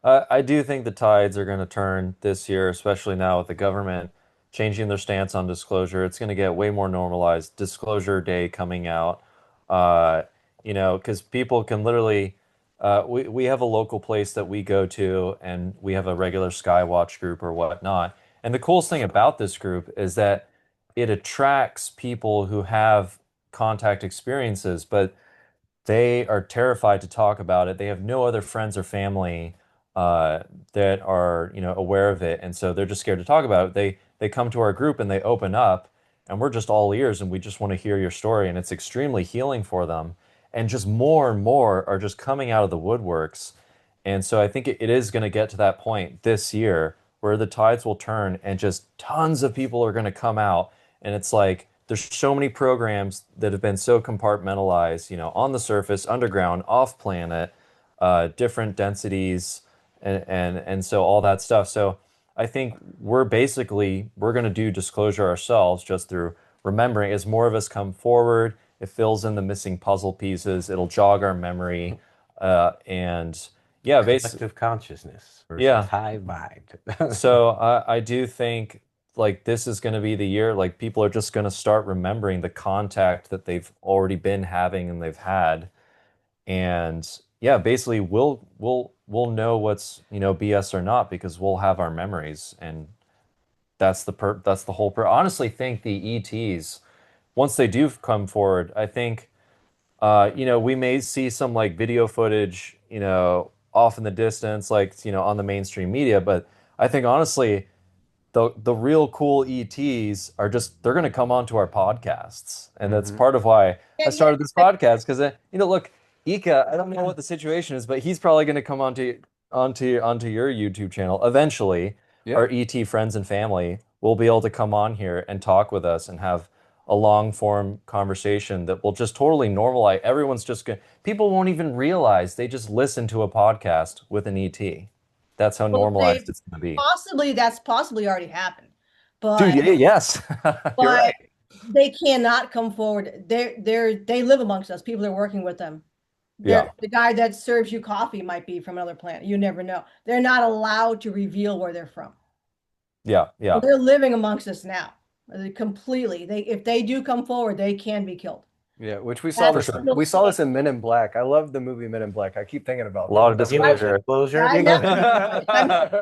[SPEAKER 1] I do think the tides are going to turn this year, especially now with the government changing their stance on disclosure. It's going to get way more normalized. Disclosure Day coming out, uh, because people can literally, we have a local place that we go to, and we have a regular Skywatch group or whatnot. And the coolest thing about this group is that it attracts people who have contact experiences, but they are terrified to talk about it. They have no other friends or family that are, aware of it, and so they're just scared to talk about it. They come to our group and they open up, and we're just all ears, and we just want to hear your story, and it's extremely healing for them. And just more and more are just coming out of the woodworks, and so I think it is going to get to that point this year where the tides will turn, and just tons of people are going to come out, and it's like there's so many programs that have been so compartmentalized, on the surface, underground, off planet, different densities, and so all that stuff. So I think we're going to do disclosure ourselves just through remembering. As more of us come forward, it fills in the missing puzzle pieces. It'll jog our memory, and yeah, basically,
[SPEAKER 5] Collective consciousness versus
[SPEAKER 1] yeah.
[SPEAKER 5] hive mind.
[SPEAKER 1] So I do think like this is going to be the year like people are just going to start remembering the contact that they've already been having and they've had, and yeah, basically we'll know what's BS or not because we'll have our memories, and that's the whole honestly think the ETs once they do come forward, I think we may see some like video footage, off in the distance, like, on the mainstream media, but I think honestly the real cool ETs are just they're going to come onto our podcasts, and that's
[SPEAKER 5] Mhm.
[SPEAKER 1] part of why
[SPEAKER 4] Yeah,
[SPEAKER 1] I
[SPEAKER 4] yeah.
[SPEAKER 1] started this podcast because look, Ika, I don't know what the situation is, but he's probably going to come onto your YouTube channel eventually.
[SPEAKER 2] Yeah.
[SPEAKER 1] Our ET friends and family will be able to come on here and talk with us and have a long form conversation that will just totally normalize. Everyone's just going people won't even realize they just listen to a podcast with an ET. That's how
[SPEAKER 4] Well,
[SPEAKER 1] normalized it's going to be.
[SPEAKER 4] that's possibly already happened,
[SPEAKER 1] Dude,
[SPEAKER 4] but
[SPEAKER 1] yeah, yes. You're
[SPEAKER 4] but
[SPEAKER 1] right.
[SPEAKER 4] they cannot come forward. They live amongst us. People are working with them.
[SPEAKER 1] Yeah.
[SPEAKER 4] The guy that serves you coffee might be from another planet. You never know. They're not allowed to reveal where they're from.
[SPEAKER 1] Yeah,
[SPEAKER 4] So
[SPEAKER 1] yeah.
[SPEAKER 4] they're living amongst us now. Completely. If they do come forward, they can be killed.
[SPEAKER 2] Yeah, which we saw
[SPEAKER 4] That's
[SPEAKER 1] For
[SPEAKER 2] this.
[SPEAKER 1] sure.
[SPEAKER 4] still
[SPEAKER 2] We saw
[SPEAKER 4] safe.
[SPEAKER 2] this in Men in Black. I love the movie Men in Black. I keep thinking
[SPEAKER 1] A
[SPEAKER 2] about
[SPEAKER 1] lot
[SPEAKER 2] that.
[SPEAKER 1] of
[SPEAKER 2] That's
[SPEAKER 5] You mean
[SPEAKER 2] what
[SPEAKER 1] disclosure.
[SPEAKER 5] disclosure?
[SPEAKER 4] I met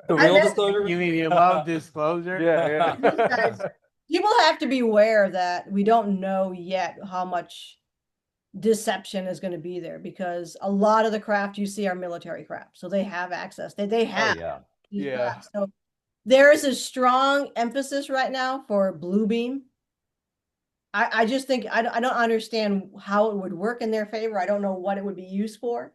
[SPEAKER 1] The
[SPEAKER 4] I
[SPEAKER 1] real
[SPEAKER 4] met
[SPEAKER 1] disclosure?
[SPEAKER 5] You mean you love disclosure?
[SPEAKER 2] Yeah,
[SPEAKER 4] these guys. People have to be aware that we don't know yet how much deception is going to be there because a lot of the craft you see are military craft. So they have access. They
[SPEAKER 1] Oh
[SPEAKER 4] have
[SPEAKER 1] yeah.
[SPEAKER 4] these
[SPEAKER 2] Yeah.
[SPEAKER 4] crafts. So there is a strong emphasis right now for blue beam. I just think I don't understand how it would work in their favor. I don't know what it would be used for,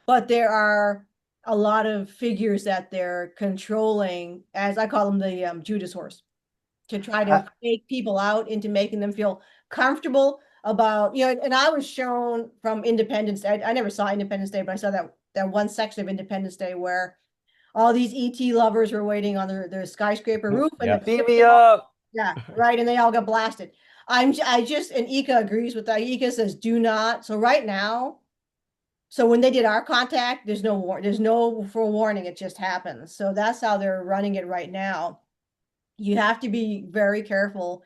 [SPEAKER 4] but there are a lot of figures that they're controlling, as I call them, the Judas horse, to try
[SPEAKER 5] I,
[SPEAKER 4] to fake people out into making them feel comfortable about, and I was shown from Independence Day. I never saw Independence Day, but I saw that one section of Independence Day where all these ET lovers were waiting on their skyscraper roof and
[SPEAKER 5] yep.
[SPEAKER 1] Beat me up.
[SPEAKER 4] yeah, right. And they all got blasted. I just, and Ika agrees with that. Ika says, do not. So right now, so when they did our contact, there's no forewarning. It just happens. So that's how they're running it right now. You have to be very careful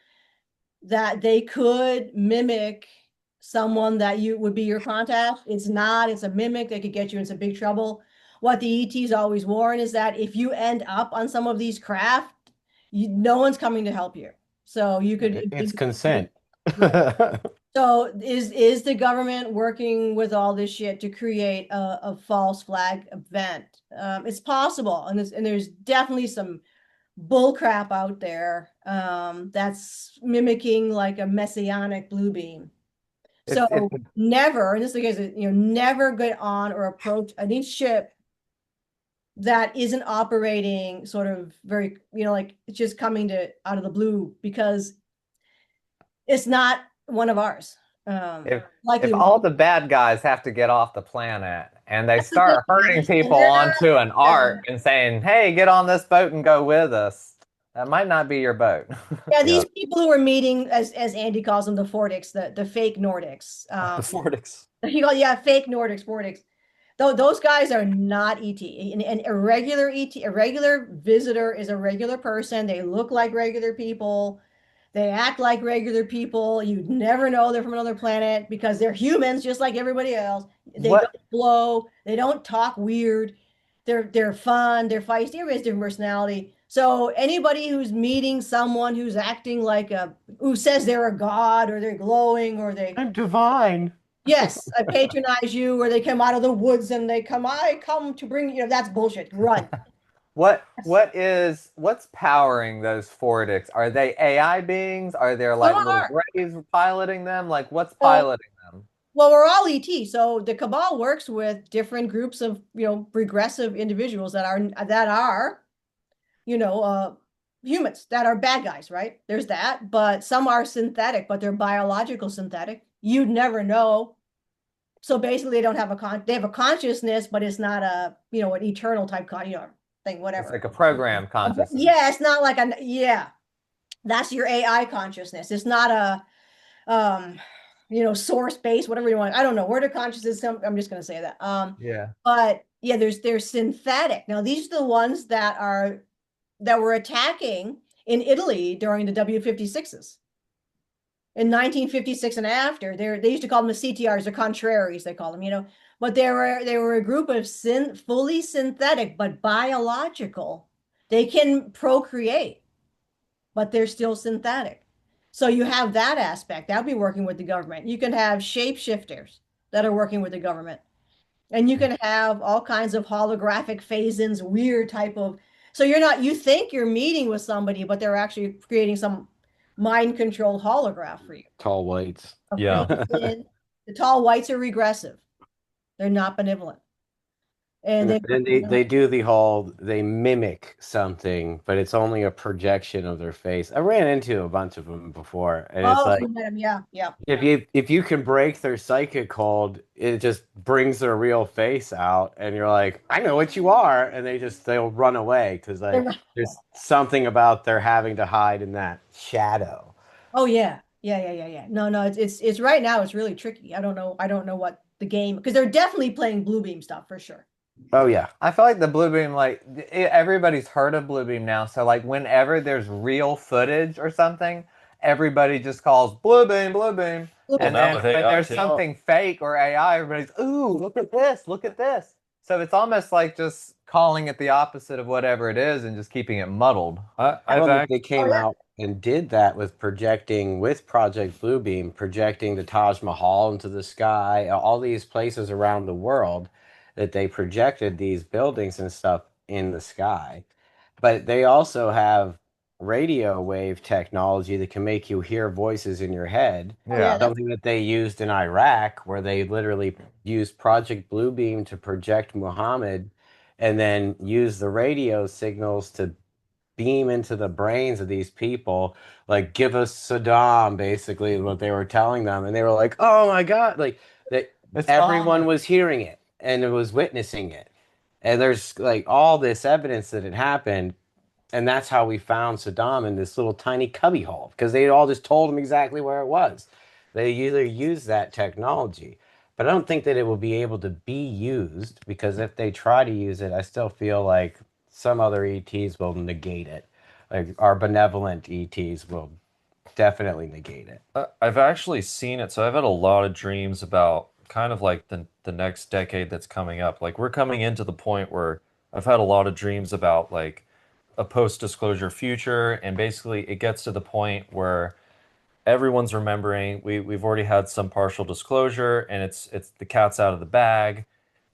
[SPEAKER 4] that they could mimic someone that you would be your contact. It's not, it's a mimic. They could get you in some big trouble. What the ETs always warn is that if you end up on some of these craft, no one's coming to help you. So you could,
[SPEAKER 5] It's consent.
[SPEAKER 4] right. So is the government working with all this shit to create a false flag event? It's possible, and there's definitely some bull crap out there that's mimicking like a messianic blue beam.
[SPEAKER 5] It's
[SPEAKER 4] So never, and this is the case, never get on or approach any ship that isn't operating sort of very, like it's just coming to out of the blue because it's not one of ours.
[SPEAKER 3] If
[SPEAKER 4] Likely
[SPEAKER 3] if all the bad guys have to get off the planet and they
[SPEAKER 4] that's the thing,
[SPEAKER 3] start herding
[SPEAKER 4] right? And
[SPEAKER 3] people
[SPEAKER 4] they're not,
[SPEAKER 3] onto an ark and saying, "Hey, get on this boat and go with us," that might not be your boat.
[SPEAKER 4] yeah,
[SPEAKER 1] Yeah.
[SPEAKER 4] these people who are meeting, as Andy calls them, the Fordics, the fake Nordics.
[SPEAKER 1] The Fortix.
[SPEAKER 4] Yeah, fake Nordics, Fordics. Though those guys are not ET. And a regular ET, a regular visitor is a regular person. They look like regular people. They act like regular people. You'd never know they're from another planet because they're humans just like everybody else. They
[SPEAKER 3] What
[SPEAKER 4] don't blow. They don't talk weird. They're fun. They're feisty. Everybody has different personality. So anybody who's meeting someone who's acting like who says they're a god or they're glowing or they
[SPEAKER 5] I'm divine.
[SPEAKER 4] yes, I patronize you, or they come out of the woods and I come to bring, that's bullshit. Run.
[SPEAKER 3] what's powering those Fortix? Are they AI beings? Are there
[SPEAKER 4] Some
[SPEAKER 3] like little
[SPEAKER 4] are.
[SPEAKER 3] grays piloting them? Like what's
[SPEAKER 4] Well,
[SPEAKER 3] piloting them?
[SPEAKER 4] well, we're all ET. So the cabal works with different groups of, regressive individuals that are, you know, uh, humans that are bad guys, right? There's that, but some are synthetic, but they're biological synthetic. You'd never know. So basically they don't have they have a consciousness, but it's not an eternal type thing,
[SPEAKER 3] It's
[SPEAKER 4] whatever.
[SPEAKER 3] like a program consciousness.
[SPEAKER 4] Yeah, it's not like a, yeah, that's your AI consciousness. It's not a, source based, whatever you want. I don't know where the consciousness come. I'm just going to say that.
[SPEAKER 3] Yeah.
[SPEAKER 4] But yeah, there's synthetic. Now, these are the ones that were attacking in Italy during the W56s. In 1956 and after, they used to call them the CTRs, or contraries, they call them. But they were a group of fully synthetic but biological. They can procreate, but they're still synthetic. So you have that aspect. That'll be working with the government. You can have shapeshifters that are working with the government. And you can have all kinds of holographic phase-ins, weird type of. So you think you're meeting with somebody, but they're actually creating some mind-controlled holograph for you.
[SPEAKER 5] Tall whites.
[SPEAKER 4] A
[SPEAKER 1] Yeah.
[SPEAKER 4] phase-in. The tall whites are regressive. They're not benevolent. And
[SPEAKER 5] And
[SPEAKER 4] they,
[SPEAKER 5] then they do the whole they mimic something, but it's only a projection of their face. I ran into a bunch of them before, and it's
[SPEAKER 4] oh,
[SPEAKER 5] like
[SPEAKER 4] you met them. Yeah, yeah.
[SPEAKER 5] if you can break their psychic hold, it just brings their real face out, and you're like, I know what you are, and they'll run away because like there's something about their having to hide in that shadow.
[SPEAKER 4] Oh yeah. Yeah, yeah, yeah, yeah. No, no, it's right now it's really tricky. I don't know what the game, because they're definitely playing blue beam stuff for sure.
[SPEAKER 5] Oh yeah.
[SPEAKER 3] I feel like the Bluebeam, like everybody's heard of Bluebeam now. So like whenever there's real footage or something, everybody just calls Bluebeam, Bluebeam.
[SPEAKER 4] Blue
[SPEAKER 1] Well,
[SPEAKER 3] And
[SPEAKER 4] beam.
[SPEAKER 1] now
[SPEAKER 3] then
[SPEAKER 1] with
[SPEAKER 3] when
[SPEAKER 1] AI
[SPEAKER 3] there's
[SPEAKER 1] too.
[SPEAKER 3] something fake or AI, everybody's, ooh, look at this, look at this. So it's almost like just calling it the opposite of whatever it is and just keeping it muddled.
[SPEAKER 1] I've
[SPEAKER 5] Well, they
[SPEAKER 1] actually,
[SPEAKER 4] Oh
[SPEAKER 5] came
[SPEAKER 4] yeah.
[SPEAKER 5] out and did that with projecting with Project Bluebeam, projecting the Taj Mahal into the sky, all these places around the world that they projected these buildings and stuff in the sky. But they also have radio wave technology that can make you hear voices in your head.
[SPEAKER 4] Oh yeah,
[SPEAKER 3] Yeah.
[SPEAKER 4] that's
[SPEAKER 5] Something that they used in Iraq, where they literally used Project Bluebeam to project Muhammad and then use the radio signals to beam into the brains of these people, like give us Saddam, basically, is what they were telling them. And they were like, oh my God, like that
[SPEAKER 3] It's
[SPEAKER 5] everyone
[SPEAKER 3] fine.
[SPEAKER 5] was hearing it and it was witnessing it. And there's like all this evidence that it happened. And that's how we found Saddam in this little tiny cubby hole because they all just told him exactly where it was. They either use that technology, but I don't think that it will be able to be used because if they try to use it, I still feel like some other ETs will negate it. Like our benevolent ETs will definitely negate it.
[SPEAKER 1] I've actually seen it. So I've had a lot of dreams about kind of like the next decade that's coming up. Like we're coming into the point where I've had a lot of dreams about like a post-disclosure future, and basically it gets to the point where everyone's remembering we've already had some partial disclosure, and it's the cat's out of the bag.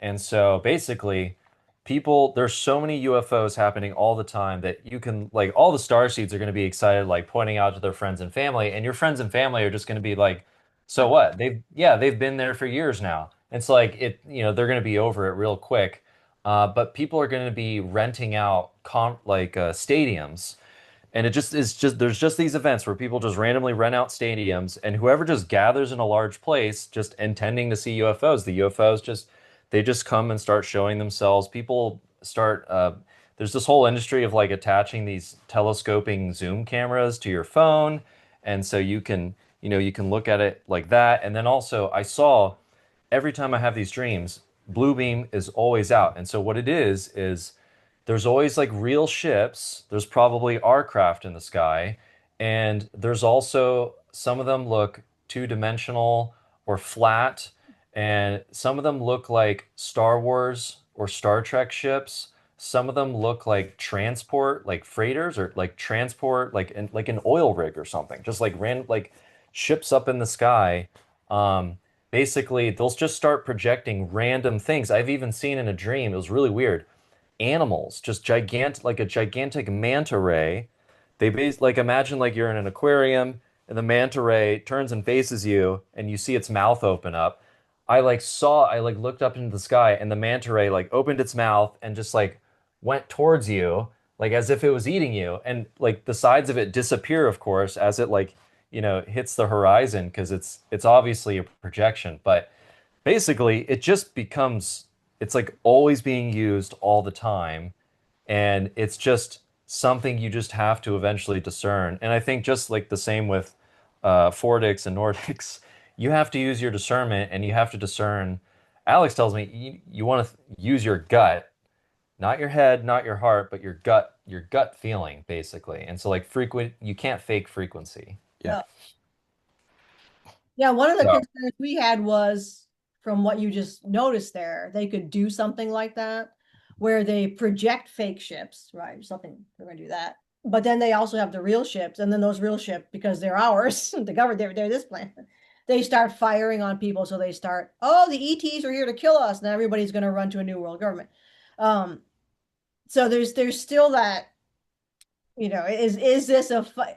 [SPEAKER 1] And so basically people, there's so many UFOs happening all the time that you can like all the star seeds are going to be excited, like pointing out to their friends and family, and your friends and family are just going to be like, so what, they've been there for years now. It's like they're going to be over it real quick. But people are going to be renting out stadiums, and it just is just there's just these events where people just randomly rent out stadiums, and whoever just gathers in a large place just intending to see UFOs, the UFOs just come and start showing themselves. People start there's this whole industry of like attaching these telescoping zoom cameras to your phone, and so you can look at it like that. And then also I saw every time I have these dreams, Bluebeam is always out. And so what it is there's always like real ships. There's probably our craft in the sky. And there's also some of them look two-dimensional or flat. And some of them look like Star Wars or Star Trek ships. Some of them look like transport, like freighters, or like transport, like an oil rig or something. Just like like ships up in the sky. Um, Basically, they'll just start projecting random things. I've even seen in a dream, it was really weird, animals, just gigantic, like a gigantic manta ray. Like imagine like you're in an aquarium and the manta ray turns and faces you and you see its mouth open up. I looked up into the sky and the manta ray like opened its mouth and just like went towards you, like as if it was eating you. And like the sides of it disappear, of course, as it like, hits the horizon because it's obviously a projection. But basically, it just becomes, it's like always being used all the time. And it's just something you just have to eventually discern. And I think just like the same with Fordics and Nordics, you have to use your discernment and you have to discern. Alex tells me you want to use your gut, not your head, not your heart, but your gut feeling, basically. And so like you can't fake frequency.
[SPEAKER 5] Yeah.
[SPEAKER 4] No. Yeah, one of the
[SPEAKER 1] So,
[SPEAKER 4] concerns we had was from what you just noticed there, they could do something like that where they project fake ships, right? Something they're going to do that. But then they also have the real ships, and then those real ships, because they're ours, the government, they're this planet, they start firing on people. So they start, oh, the ETs are here to kill us, and everybody's going to run to a new world government. So there's still that, is this a fight?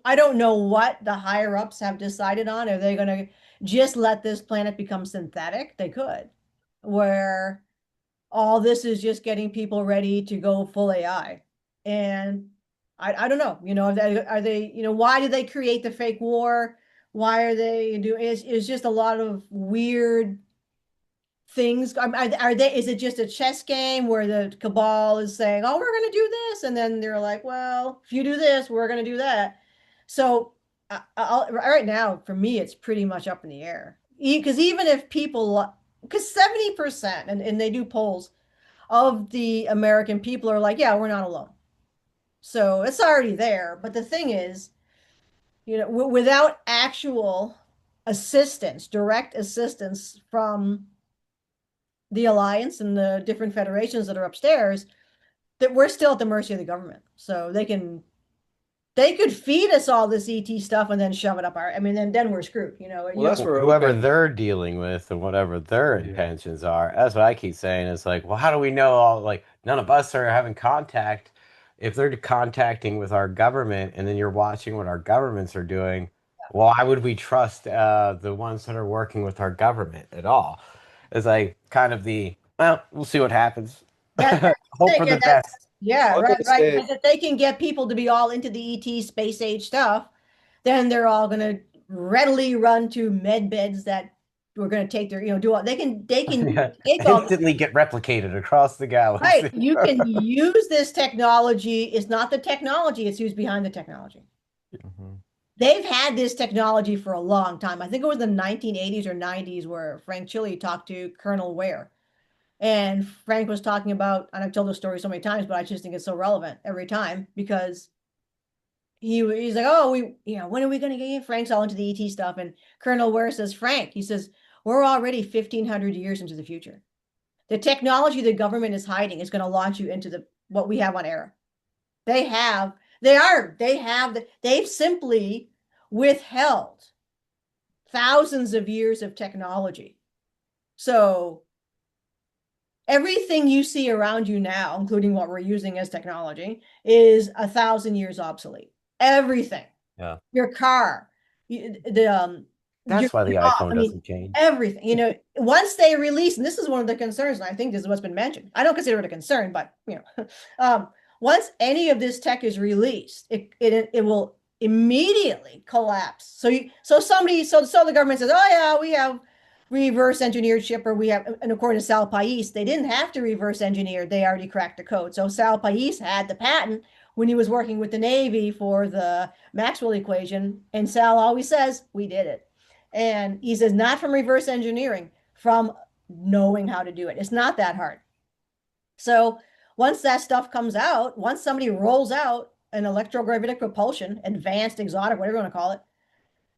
[SPEAKER 4] I don't know what the higher ups have decided on. Are they going to just let this planet become synthetic? They could, where all this is just getting people ready to go full AI. And I don't know, are they, why did they create the fake war? Why are they doing is just a lot of weird things. Is it just a chess game where the cabal is saying, oh, we're going to do this, and then they're like, well, if you do this, we're going to do that. So right now for me it's pretty much up in the air, because even if people, because 70%, and they do polls of the American people are like, yeah, we're not alone. So it's already there. But the thing is, without actual assistance, direct assistance from the alliance and the different federations that are upstairs, that we're still at the mercy of the government. So they could feed us all this ET stuff and then shove it up our, I mean, then we're screwed,
[SPEAKER 2] Well, that's where
[SPEAKER 5] Whoever
[SPEAKER 2] open.
[SPEAKER 5] they're dealing with and whatever their
[SPEAKER 2] Yeah.
[SPEAKER 5] intentions are. That's what I keep saying. It's like, well, how do we know all, like, none of us are having contact. If they're contacting with our government and then you're watching what our governments are doing, why would we trust the ones that are working with our government at all? It's like kind of well, we'll see what happens.
[SPEAKER 4] That's
[SPEAKER 5] Hope for
[SPEAKER 4] yeah,
[SPEAKER 5] the best.
[SPEAKER 4] yeah,
[SPEAKER 2] I was
[SPEAKER 4] right,
[SPEAKER 2] gonna
[SPEAKER 4] right.
[SPEAKER 2] say,
[SPEAKER 4] Because if they can get people to be all into the ET space age stuff, then they're all gonna readily run to med beds that we're gonna take their, do all they can
[SPEAKER 5] Yeah.
[SPEAKER 4] take all this.
[SPEAKER 5] Instantly get replicated across the
[SPEAKER 4] Right.
[SPEAKER 5] galaxy.
[SPEAKER 4] You can use this technology. It's not the technology, it's who's behind the technology.
[SPEAKER 5] Mhm.
[SPEAKER 4] They've had this technology for a long time. I think it was the 1980s or 90s where Frank Chile talked to Colonel Ware. And Frank was talking about, and I've told the story so many times, but I just think it's so relevant every time because he's like, oh, when are we going to get in? Frank's all into the ET stuff. And Colonel Ware says, Frank, he says, we're already 1,500 years into the future. The technology the government is hiding is going to launch you into what we have on Era. They've simply withheld thousands of years of technology. So everything you see around you now, including what we're using as technology, is 1,000 years obsolete. Everything.
[SPEAKER 1] yeah.
[SPEAKER 4] Your car, your
[SPEAKER 5] That's why the
[SPEAKER 4] job,
[SPEAKER 5] iPhone
[SPEAKER 4] I mean,
[SPEAKER 5] doesn't change.
[SPEAKER 4] everything. Once they release, and this is one of the concerns, and I think this is what's been mentioned. I don't consider it a concern, but once any of this tech is released, it will immediately collapse. So the government says, oh yeah, we have reverse engineered ship, or we have, and according to Sal Pais, they didn't have to reverse engineer. They already cracked the code. So Sal Pais had the patent when he was working with the Navy for the Maxwell equation. And Sal always says, we did it. And he says, not from reverse engineering, from knowing how to do it. It's not that hard. So once that stuff comes out, once somebody rolls out an electrogravitic propulsion, advanced, exotic, whatever you want to call it,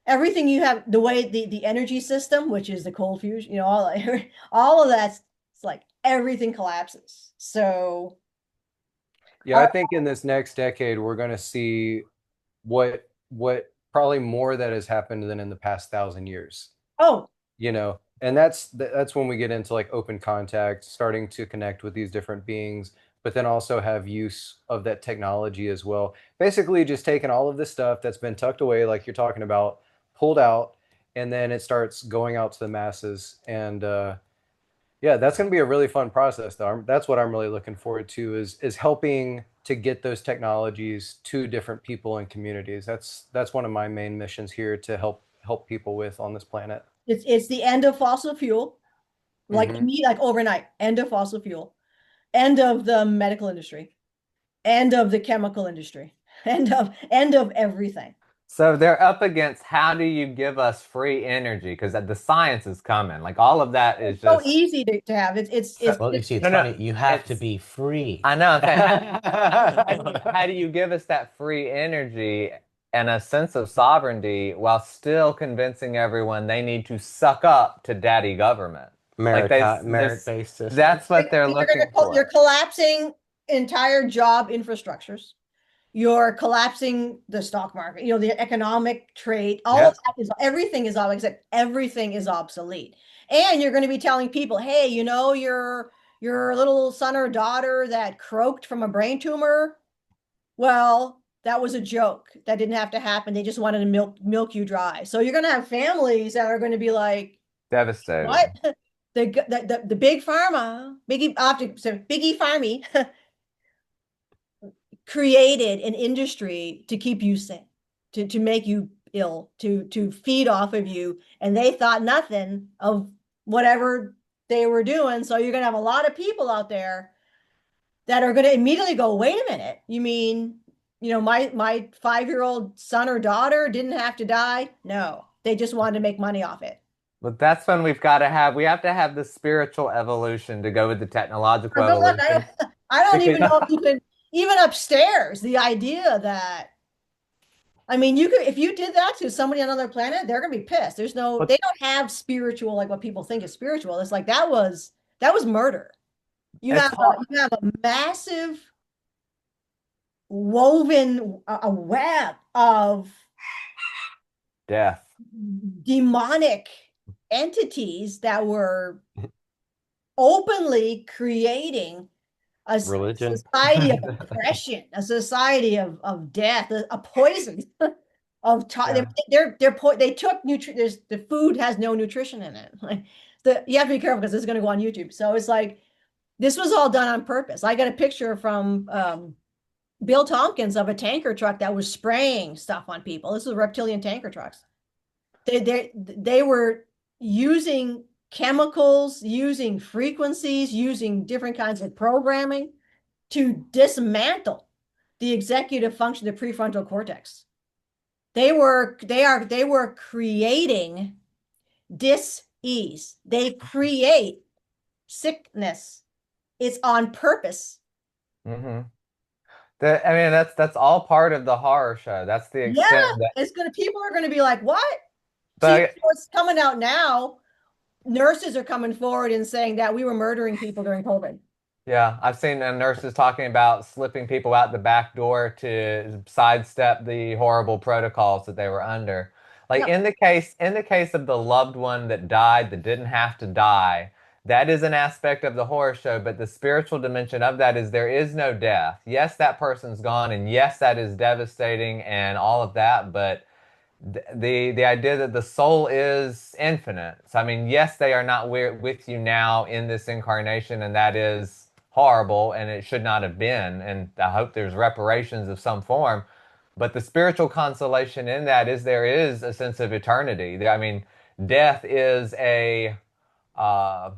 [SPEAKER 4] everything you have, the way the energy system, which is the cold fusion, all of that's, it's like everything collapses. So
[SPEAKER 2] yeah, I think in this next decade we're going to see what probably more that has happened than in the past 1,000 years.
[SPEAKER 4] oh,
[SPEAKER 2] And that's when we get into like open contact, starting to connect with these different beings, but then also have use of that technology as well. Basically, just taking all of this stuff that's been tucked away, like you're talking about, pulled out, and then it starts going out to the masses. And yeah, that's going to be a really fun process, though. That's what I'm really looking forward to is helping to get those technologies to different people and communities. That's one of my main missions here to help people with on this planet.
[SPEAKER 4] it's the end of fossil fuel, like
[SPEAKER 2] Hmm.
[SPEAKER 4] me, like overnight, end of fossil fuel, end of the medical industry, End of the chemical industry. End of everything.
[SPEAKER 3] So they're up against how do you give us free energy? Because the science is coming. Like all of that is
[SPEAKER 4] It's so
[SPEAKER 3] just
[SPEAKER 4] easy to have.
[SPEAKER 5] Well, you see, it's
[SPEAKER 3] no, no.
[SPEAKER 5] funny. You have to
[SPEAKER 3] It's
[SPEAKER 5] be free.
[SPEAKER 3] I know. I'm saying, how do you give us that free energy and a sense of sovereignty while still convincing everyone they need to suck up to daddy government? Like
[SPEAKER 5] Merit-based system.
[SPEAKER 3] that's what they're looking
[SPEAKER 4] You're
[SPEAKER 3] for.
[SPEAKER 4] collapsing entire job infrastructures. You're collapsing the stock market, the economic trade, all of
[SPEAKER 3] Yep.
[SPEAKER 4] that everything is all except everything is obsolete. And you're going to be telling people, hey, your little son or daughter that croaked from a brain tumor, well, that was a joke. That didn't have to happen. They just wanted to milk you dry. So you're going to have families that are going to be like, what?
[SPEAKER 3] Devastated.
[SPEAKER 4] The big pharma, Biggie Farmy created an industry to keep you sick, to make you ill, to feed off of you, and they thought nothing of whatever they were doing. So you're going to have a lot of people out there that are going to immediately go, wait a minute, you mean, my 5-year-old son or daughter didn't have to die? No, they just wanted to make money off it.
[SPEAKER 3] But that's when we have to have the spiritual evolution to go with the technological
[SPEAKER 4] Good luck.
[SPEAKER 3] evolution.
[SPEAKER 4] I don't even
[SPEAKER 3] Because
[SPEAKER 4] know if you can, even upstairs, the idea that, I mean, you could, if you did that to somebody on another planet, they're gonna be pissed. They don't have spiritual like what people think is spiritual. It's like that was murder. You
[SPEAKER 3] it's
[SPEAKER 4] have
[SPEAKER 3] hard.
[SPEAKER 4] you have a massive woven a web of
[SPEAKER 3] Death.
[SPEAKER 4] demonic entities that were openly creating a
[SPEAKER 5] Religion.
[SPEAKER 4] society of oppression, a society of death, a poison of
[SPEAKER 3] Yeah.
[SPEAKER 4] they took the food has no nutrition in it. Like you have to be careful because this is going to go on YouTube. So it's like this was all done on purpose. I got a picture from Bill Tompkins of a tanker truck that was spraying stuff on people. This was reptilian tanker trucks. They were using chemicals, using frequencies, using different kinds of programming to dismantle the executive function, the prefrontal cortex. They were creating dis-ease. They create sickness. It's on purpose.
[SPEAKER 3] Mm-hmm. I mean, that's all part of the horror show. That's the
[SPEAKER 4] Yeah,
[SPEAKER 3] extent that.
[SPEAKER 4] people are gonna be like, what? See,
[SPEAKER 3] But
[SPEAKER 4] what's coming out now, nurses are coming forward and saying that we were murdering people during COVID.
[SPEAKER 3] yeah, I've seen nurses talking about slipping people out the back door to sidestep the horrible protocols that they were under. Like
[SPEAKER 4] Yep.
[SPEAKER 3] in the case of the loved one that died that didn't have to die, that is an aspect of the horror show, but the spiritual dimension of that is there is no death. Yes, that person's gone, and yes, that is devastating and all of that, but the idea that the soul is infinite. So I mean, yes, they are not with you now in this incarnation, and that is horrible, and it should not have been. And I hope there's reparations of some form. But the spiritual consolation in that is there is a sense of eternity. I mean, death is uh,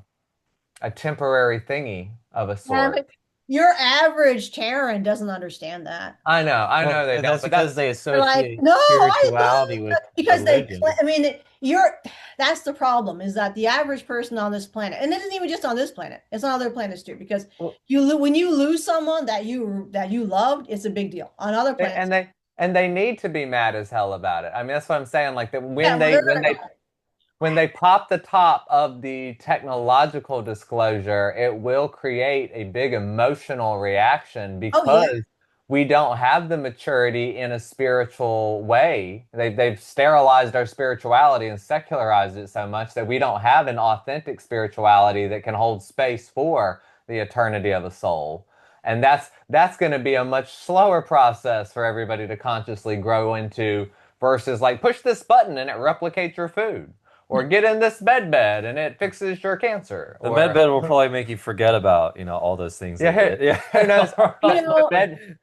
[SPEAKER 3] a temporary thingy of a
[SPEAKER 4] Yeah,
[SPEAKER 3] sort.
[SPEAKER 4] but your average Terran doesn't understand that.
[SPEAKER 3] I know
[SPEAKER 5] Well,
[SPEAKER 3] they don't,
[SPEAKER 5] that's
[SPEAKER 3] but
[SPEAKER 5] because
[SPEAKER 3] that's
[SPEAKER 5] they
[SPEAKER 4] They're like,
[SPEAKER 5] associate
[SPEAKER 4] no, I
[SPEAKER 5] spirituality with
[SPEAKER 4] love because
[SPEAKER 5] religion.
[SPEAKER 4] I mean, that's the problem is that the average person on this planet, and it isn't even just on this planet, it's on other planets too, because
[SPEAKER 3] well,
[SPEAKER 4] when you lose someone that you loved, it's a big deal. On other planets,
[SPEAKER 3] and they need to be mad as hell about it. I mean, that's what I'm saying. Like that
[SPEAKER 4] yeah, well, they're gonna,
[SPEAKER 3] when they pop the top of the technological disclosure, it will create a big emotional reaction
[SPEAKER 4] oh yeah,
[SPEAKER 3] because we don't have the maturity in a spiritual way. They've sterilized our spirituality and secularized it so much that we don't have an authentic spirituality that can hold space for the eternity of a soul. And that's going to be a much slower process for everybody to consciously grow into versus like push this button and it replicates your food or get in this bed and it fixes your cancer.
[SPEAKER 1] The
[SPEAKER 3] Or
[SPEAKER 1] med bed will probably make you forget about, all those things they
[SPEAKER 3] yeah,
[SPEAKER 1] did. Yeah.
[SPEAKER 3] who knows?
[SPEAKER 4] you know,
[SPEAKER 3] Bed,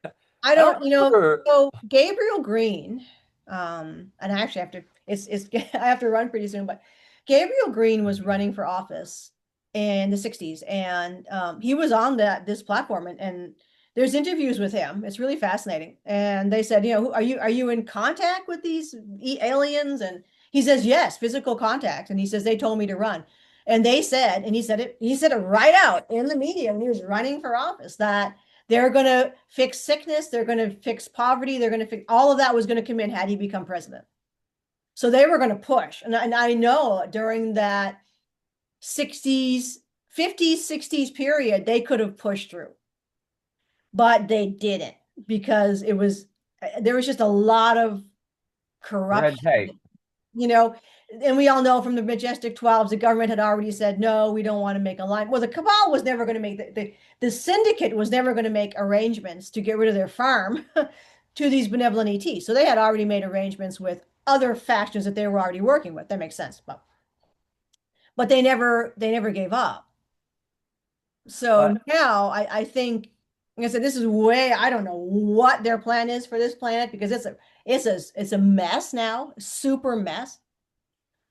[SPEAKER 4] I
[SPEAKER 1] I
[SPEAKER 4] don't,
[SPEAKER 1] remember.
[SPEAKER 4] so Gabriel Green, and I actually have to, it's I have to run pretty soon, but Gabriel Green was running for office in the 60s, and he was on this platform, and there's interviews with him. It's really fascinating. And they said, are you in contact with these aliens? And he says, yes, physical contact. And he says, they told me to run. And they said, and he said it right out in the media when he was running for office, that they're going to fix sickness, they're going to fix poverty, they're going to fix all of that was going to come in had he become president. So they were going to push. And I know during that 60s, 50s, 60s period, they could have pushed through, but they didn't because there was just a lot of corruption,
[SPEAKER 3] Red tape.
[SPEAKER 4] And we all know from the Majestic 12s, the government had already said, no, we don't want to make a line. Well, the cabal was never going to make the syndicate was never going to make arrangements to get rid of their farm to these benevolent ETs. So they had already made arrangements with other factions that they were already working with. That makes sense. But they never gave up. So now I think, like I said, this is I don't know what their plan is for this planet because it's a mess now, super mess.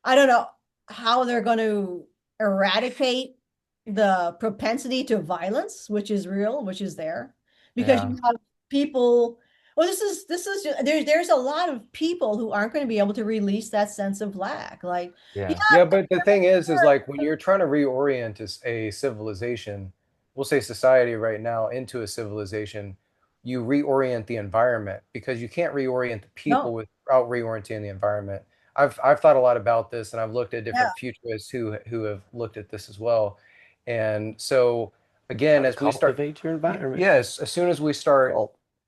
[SPEAKER 4] I don't know how they're going to eradicate the propensity to violence, which is real, which is there, because you have people. Well, this is there's a lot of people who aren't going to be able to release that sense of lack. Like,
[SPEAKER 2] Yeah, but the thing is like when you're trying to reorient a civilization, we'll say society right now into a civilization, you reorient the environment because you can't reorient the people
[SPEAKER 4] no,
[SPEAKER 2] without reorienting the environment. I've thought a lot about this and I've looked at
[SPEAKER 4] yeah,
[SPEAKER 2] different futurists who have looked at this as well. And so again, as we start,
[SPEAKER 5] Cultivate your environment.
[SPEAKER 2] yes, as soon as we start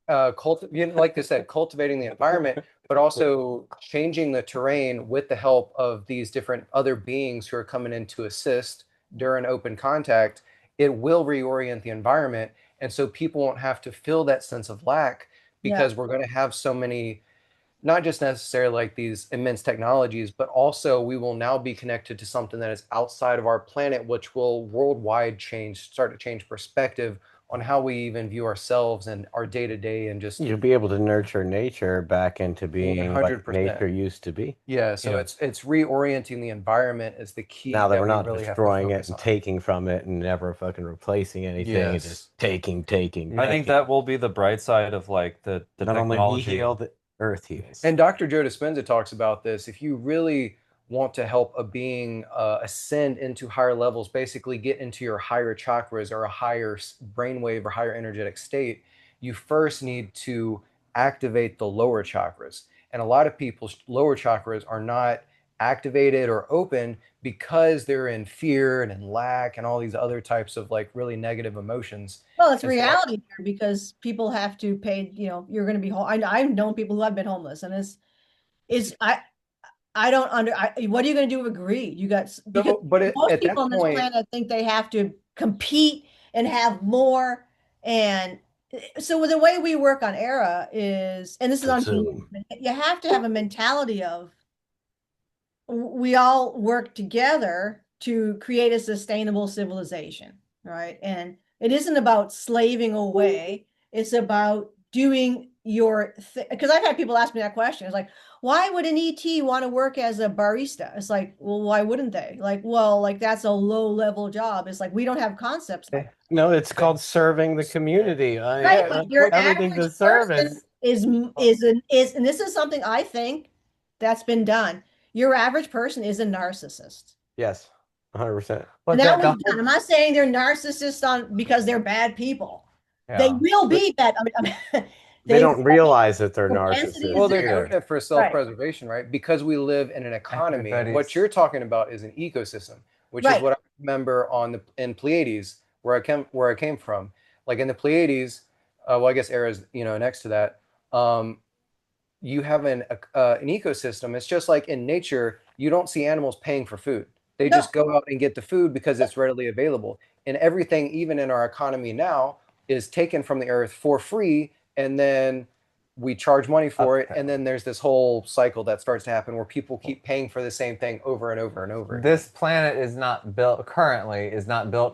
[SPEAKER 2] like I said, cultivating the environment, but also changing the terrain with the help of these different other beings who are coming in to assist during open contact, it will reorient the environment. And so people won't have to feel that sense of lack
[SPEAKER 4] yeah.
[SPEAKER 2] because we're going to have so many, not just necessarily like these immense technologies, but also we will now be connected to something that is outside of our planet, which will worldwide start to change perspective on how we even view ourselves and our day to day and just
[SPEAKER 5] You'll be able to nurture nature back into being like
[SPEAKER 2] 100%.
[SPEAKER 5] nature used to be.
[SPEAKER 2] Yeah, so it's reorienting the environment is the key
[SPEAKER 5] Now that
[SPEAKER 2] that
[SPEAKER 5] we're
[SPEAKER 2] we
[SPEAKER 5] not
[SPEAKER 2] really have to
[SPEAKER 5] destroying it
[SPEAKER 2] focus
[SPEAKER 5] and
[SPEAKER 2] on.
[SPEAKER 5] taking from it and never fucking replacing anything and
[SPEAKER 2] Yes.
[SPEAKER 5] just taking.
[SPEAKER 1] I think that will be the bright side of like the
[SPEAKER 5] Not only we
[SPEAKER 1] technology.
[SPEAKER 5] heal, the earth heals.
[SPEAKER 2] And Dr. Joe Dispenza talks about this. If you really want to help a being ascend into higher levels, basically get into your higher chakras or a higher brainwave or higher energetic state, you first need to activate the lower chakras. And a lot of people's lower chakras are not activated or open because they're in fear and in lack and all these other types of like really negative emotions.
[SPEAKER 4] Well, it's
[SPEAKER 2] And so
[SPEAKER 4] reality here because people have to pay, you're going to be home. I've known people who have been homeless and I don't what are you going to do with greed? Because most
[SPEAKER 2] at
[SPEAKER 4] people
[SPEAKER 2] that
[SPEAKER 4] on this
[SPEAKER 2] point,
[SPEAKER 4] planet think they have to compete and have more. And so the way we work on ERA is, and this is on
[SPEAKER 5] Consume.
[SPEAKER 4] you have to have a mentality of we all work together to create a sustainable civilization, right? And it isn't about slaving away. It's about doing your thing. Because I've had people ask me that question. It's like, why would an ET want to work as a barista? It's like, well, why wouldn't they? Like, well, like that's a low level job. It's like we don't have concepts like
[SPEAKER 5] No, it's called serving the community.
[SPEAKER 4] right, but your
[SPEAKER 5] Everything's a
[SPEAKER 4] average person
[SPEAKER 5] service.
[SPEAKER 4] and this is something I think that's been done. Your average person is a narcissist.
[SPEAKER 5] Yes, 100%.
[SPEAKER 4] And
[SPEAKER 3] But
[SPEAKER 4] that
[SPEAKER 3] the
[SPEAKER 4] was done. I'm not saying they're narcissists because they're bad people. They
[SPEAKER 3] yeah.
[SPEAKER 4] will be bad.
[SPEAKER 5] They don't realize that they're
[SPEAKER 4] propensity
[SPEAKER 2] well,
[SPEAKER 5] narcissists
[SPEAKER 4] is
[SPEAKER 2] they're
[SPEAKER 4] there.
[SPEAKER 2] doing
[SPEAKER 5] either.
[SPEAKER 2] it for
[SPEAKER 4] Right.
[SPEAKER 2] self-preservation, right? Because we live in an economy. And what
[SPEAKER 3] Everybody's
[SPEAKER 2] you're talking about is an ecosystem, which is
[SPEAKER 4] Right.
[SPEAKER 2] what I remember in Pleiades, where I came from. Like in the Pleiades, well, I guess Era's, next to that. You have an ecosystem. It's just like in nature, you don't see animals paying for food. They
[SPEAKER 4] No.
[SPEAKER 2] just go out and get the food because it's readily available. And everything, even in our economy now, is taken from the earth for free, and then we charge money for it. And then there's this whole cycle that starts to happen where people keep paying for the same thing over and over and over again.
[SPEAKER 3] This planet is not built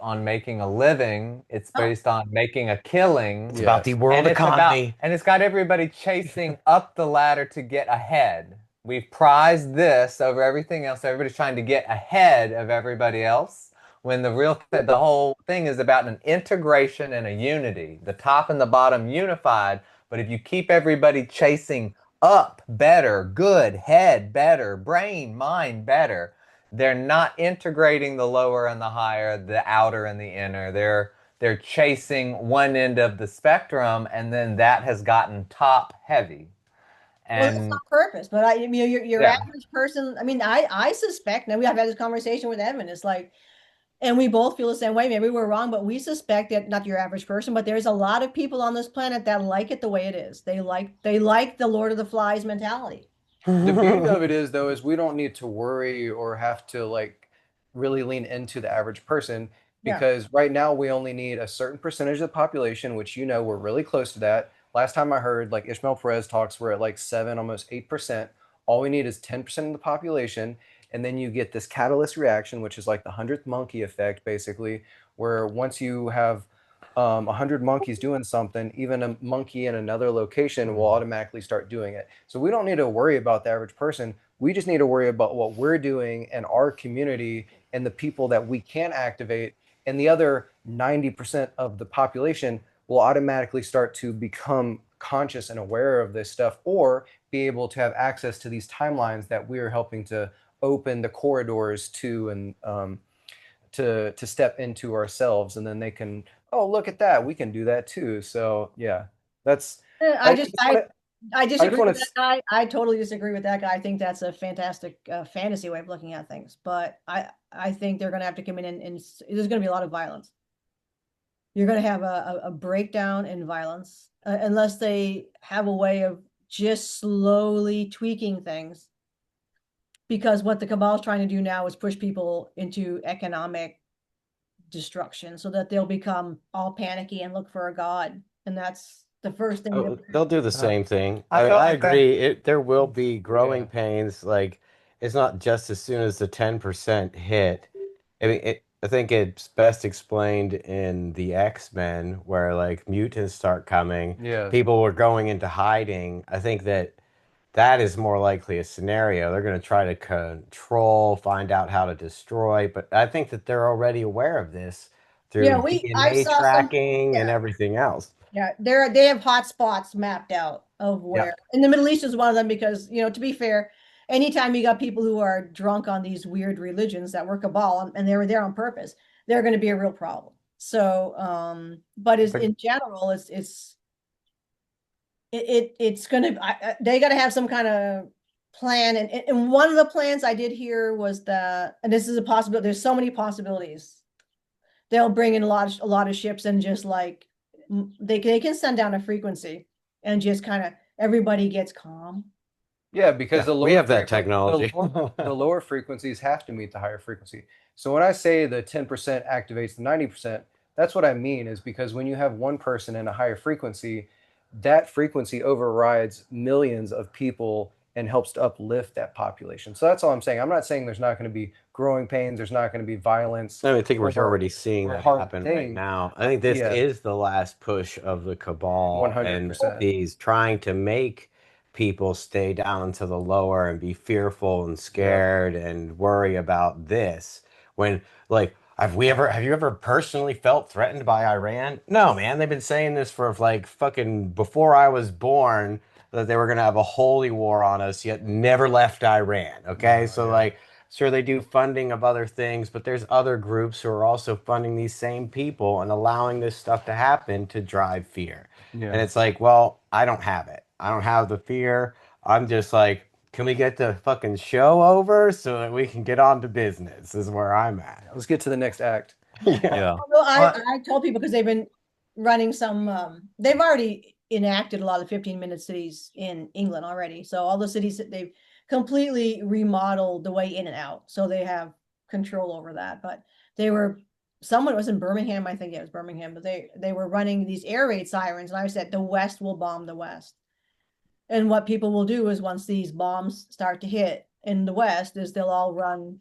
[SPEAKER 3] on making a living. It's
[SPEAKER 4] No.
[SPEAKER 3] based on making a killing.
[SPEAKER 5] It's about the
[SPEAKER 2] Yes.
[SPEAKER 5] world
[SPEAKER 3] And
[SPEAKER 5] economy.
[SPEAKER 3] it's got everybody chasing up the ladder to get ahead. We've prized this over everything else. Everybody's trying to get ahead of everybody else. when the whole thing is about an integration and a unity, the top and the bottom unified. But if you keep everybody chasing up, better, good, head, better, brain, mind, better, they're not integrating the lower and the higher, the outer and the inner. They're chasing one end of the spectrum, and then that has gotten top heavy.
[SPEAKER 4] Well, that's
[SPEAKER 3] And
[SPEAKER 4] on purpose, but your
[SPEAKER 3] yeah,
[SPEAKER 4] average person, I mean, I suspect, now we have had this conversation with Evan, it's like, and we both feel the same way. Maybe we're wrong, but we suspect that not your average person, but there's a lot of people on this planet that like it the way it is. They like the Lord of the Flies mentality.
[SPEAKER 2] The beauty of it is, though, is we don't need to worry or have to like really lean into the average person,
[SPEAKER 4] Yeah.
[SPEAKER 2] because right now we only need a certain percentage of the population, which we're really close to that. Last time I heard, like Ishmael Perez talks, we're at like 7, almost 8%. All we need is 10% of the population, and then you get this catalyst reaction, which is like the hundredth monkey effect, basically, where once you have 100 monkeys doing something, even a monkey in another location will automatically start doing it. So we don't need to worry about the average person. We just need to worry about what we're doing in our community and the people that we can activate. And the other 90% of the population will automatically start to become conscious and aware of this stuff, or be able to have access to these timelines that we're helping to open the corridors to, and to step into ourselves, and then they can, oh, look at that, we can do that too. So yeah, that's
[SPEAKER 4] I
[SPEAKER 2] I
[SPEAKER 4] just,
[SPEAKER 2] just
[SPEAKER 4] I,
[SPEAKER 2] want to
[SPEAKER 4] I
[SPEAKER 2] I just
[SPEAKER 4] disagree
[SPEAKER 2] want
[SPEAKER 4] with
[SPEAKER 2] to
[SPEAKER 4] that guy. I totally disagree with that guy. I think that's a fantastic fantasy way of looking at things. But I think they're going to have to come in and there's going to be a lot of violence. You're going to have a breakdown in violence unless they have a way of just slowly tweaking things. Because what the cabal is trying to do now is push people into economic destruction so that they'll become all panicky and look for a god. And that's the first thing that
[SPEAKER 5] Oh, they'll do the same thing.
[SPEAKER 3] I feel
[SPEAKER 5] I
[SPEAKER 3] like that.
[SPEAKER 5] agree. There will be growing
[SPEAKER 2] yeah.
[SPEAKER 5] pains. Like it's not just as soon as the 10% hit. I mean, I think it's best explained in the X-Men where like mutants start coming,
[SPEAKER 2] Yes.
[SPEAKER 5] people were going into hiding. I think that is more likely a scenario. They're going to try to control, find out how to destroy, but I think that they're already aware of this
[SPEAKER 4] yeah,
[SPEAKER 5] through
[SPEAKER 4] I
[SPEAKER 5] DNA
[SPEAKER 4] saw some,
[SPEAKER 5] tracking and
[SPEAKER 4] yeah,
[SPEAKER 5] everything else.
[SPEAKER 4] yeah, they have hot spots mapped out of
[SPEAKER 5] Yeah.
[SPEAKER 4] where, and the Middle East is one of them because, to be fair, anytime you got people who are drunk on these weird religions that work a ball and they were there on purpose, they're going to be a real problem. So, but is
[SPEAKER 5] But
[SPEAKER 4] in general, it's going to, they got to have some kind of plan. And one of the plans I did hear was that, and this is a possibility, there's so many possibilities. They'll bring in a lot of ships and just like they can send down a frequency and just kind of everybody gets calm.
[SPEAKER 2] Yeah, because
[SPEAKER 5] yeah, we have that technology.
[SPEAKER 2] the lower frequencies have to meet the higher frequency. So when I say the 10% activates the 90%, that's what I mean, is because when you have one person in a higher frequency, that frequency overrides millions of people and helps to uplift that population. So that's all I'm saying. I'm not saying there's not going to be growing pains, there's not going to be violence
[SPEAKER 5] I think we're
[SPEAKER 2] or
[SPEAKER 5] already seeing that
[SPEAKER 2] harmful
[SPEAKER 5] happen right
[SPEAKER 2] things.
[SPEAKER 5] now. I think this
[SPEAKER 2] Yeah,
[SPEAKER 5] is the last push of the cabal and
[SPEAKER 2] 100%.
[SPEAKER 5] these trying to make people stay down to the lower and be fearful and
[SPEAKER 2] Yep.
[SPEAKER 5] scared and worry about this. When like have you ever personally felt threatened by Iran? No, man. They've been saying this for like fucking before I was born that they were gonna have a holy war on us, yet never left Iran. Okay, so
[SPEAKER 2] Yeah.
[SPEAKER 5] like sure, they do funding of other things, but there's other groups who are also funding these same people and allowing this stuff to happen to drive fear. And
[SPEAKER 2] Yeah.
[SPEAKER 5] it's like, well, I don't have it. I don't have the fear. I'm just like, can we get the fucking show over so that we can get on to business? Is where I'm at.
[SPEAKER 2] Let's get to the next act.
[SPEAKER 5] Yeah.
[SPEAKER 1] Yeah.
[SPEAKER 4] Well,
[SPEAKER 3] Well,
[SPEAKER 4] I told people because they've been running some, they've already enacted a lot of 15-minute cities in England already. So all the cities that they've completely remodeled the way in and out. So they have control over that. But someone was in Birmingham, I think it was Birmingham, but they were running these air raid sirens. And I said, the West will bomb the West. And what people will do is once these bombs start to hit in the West is they'll all run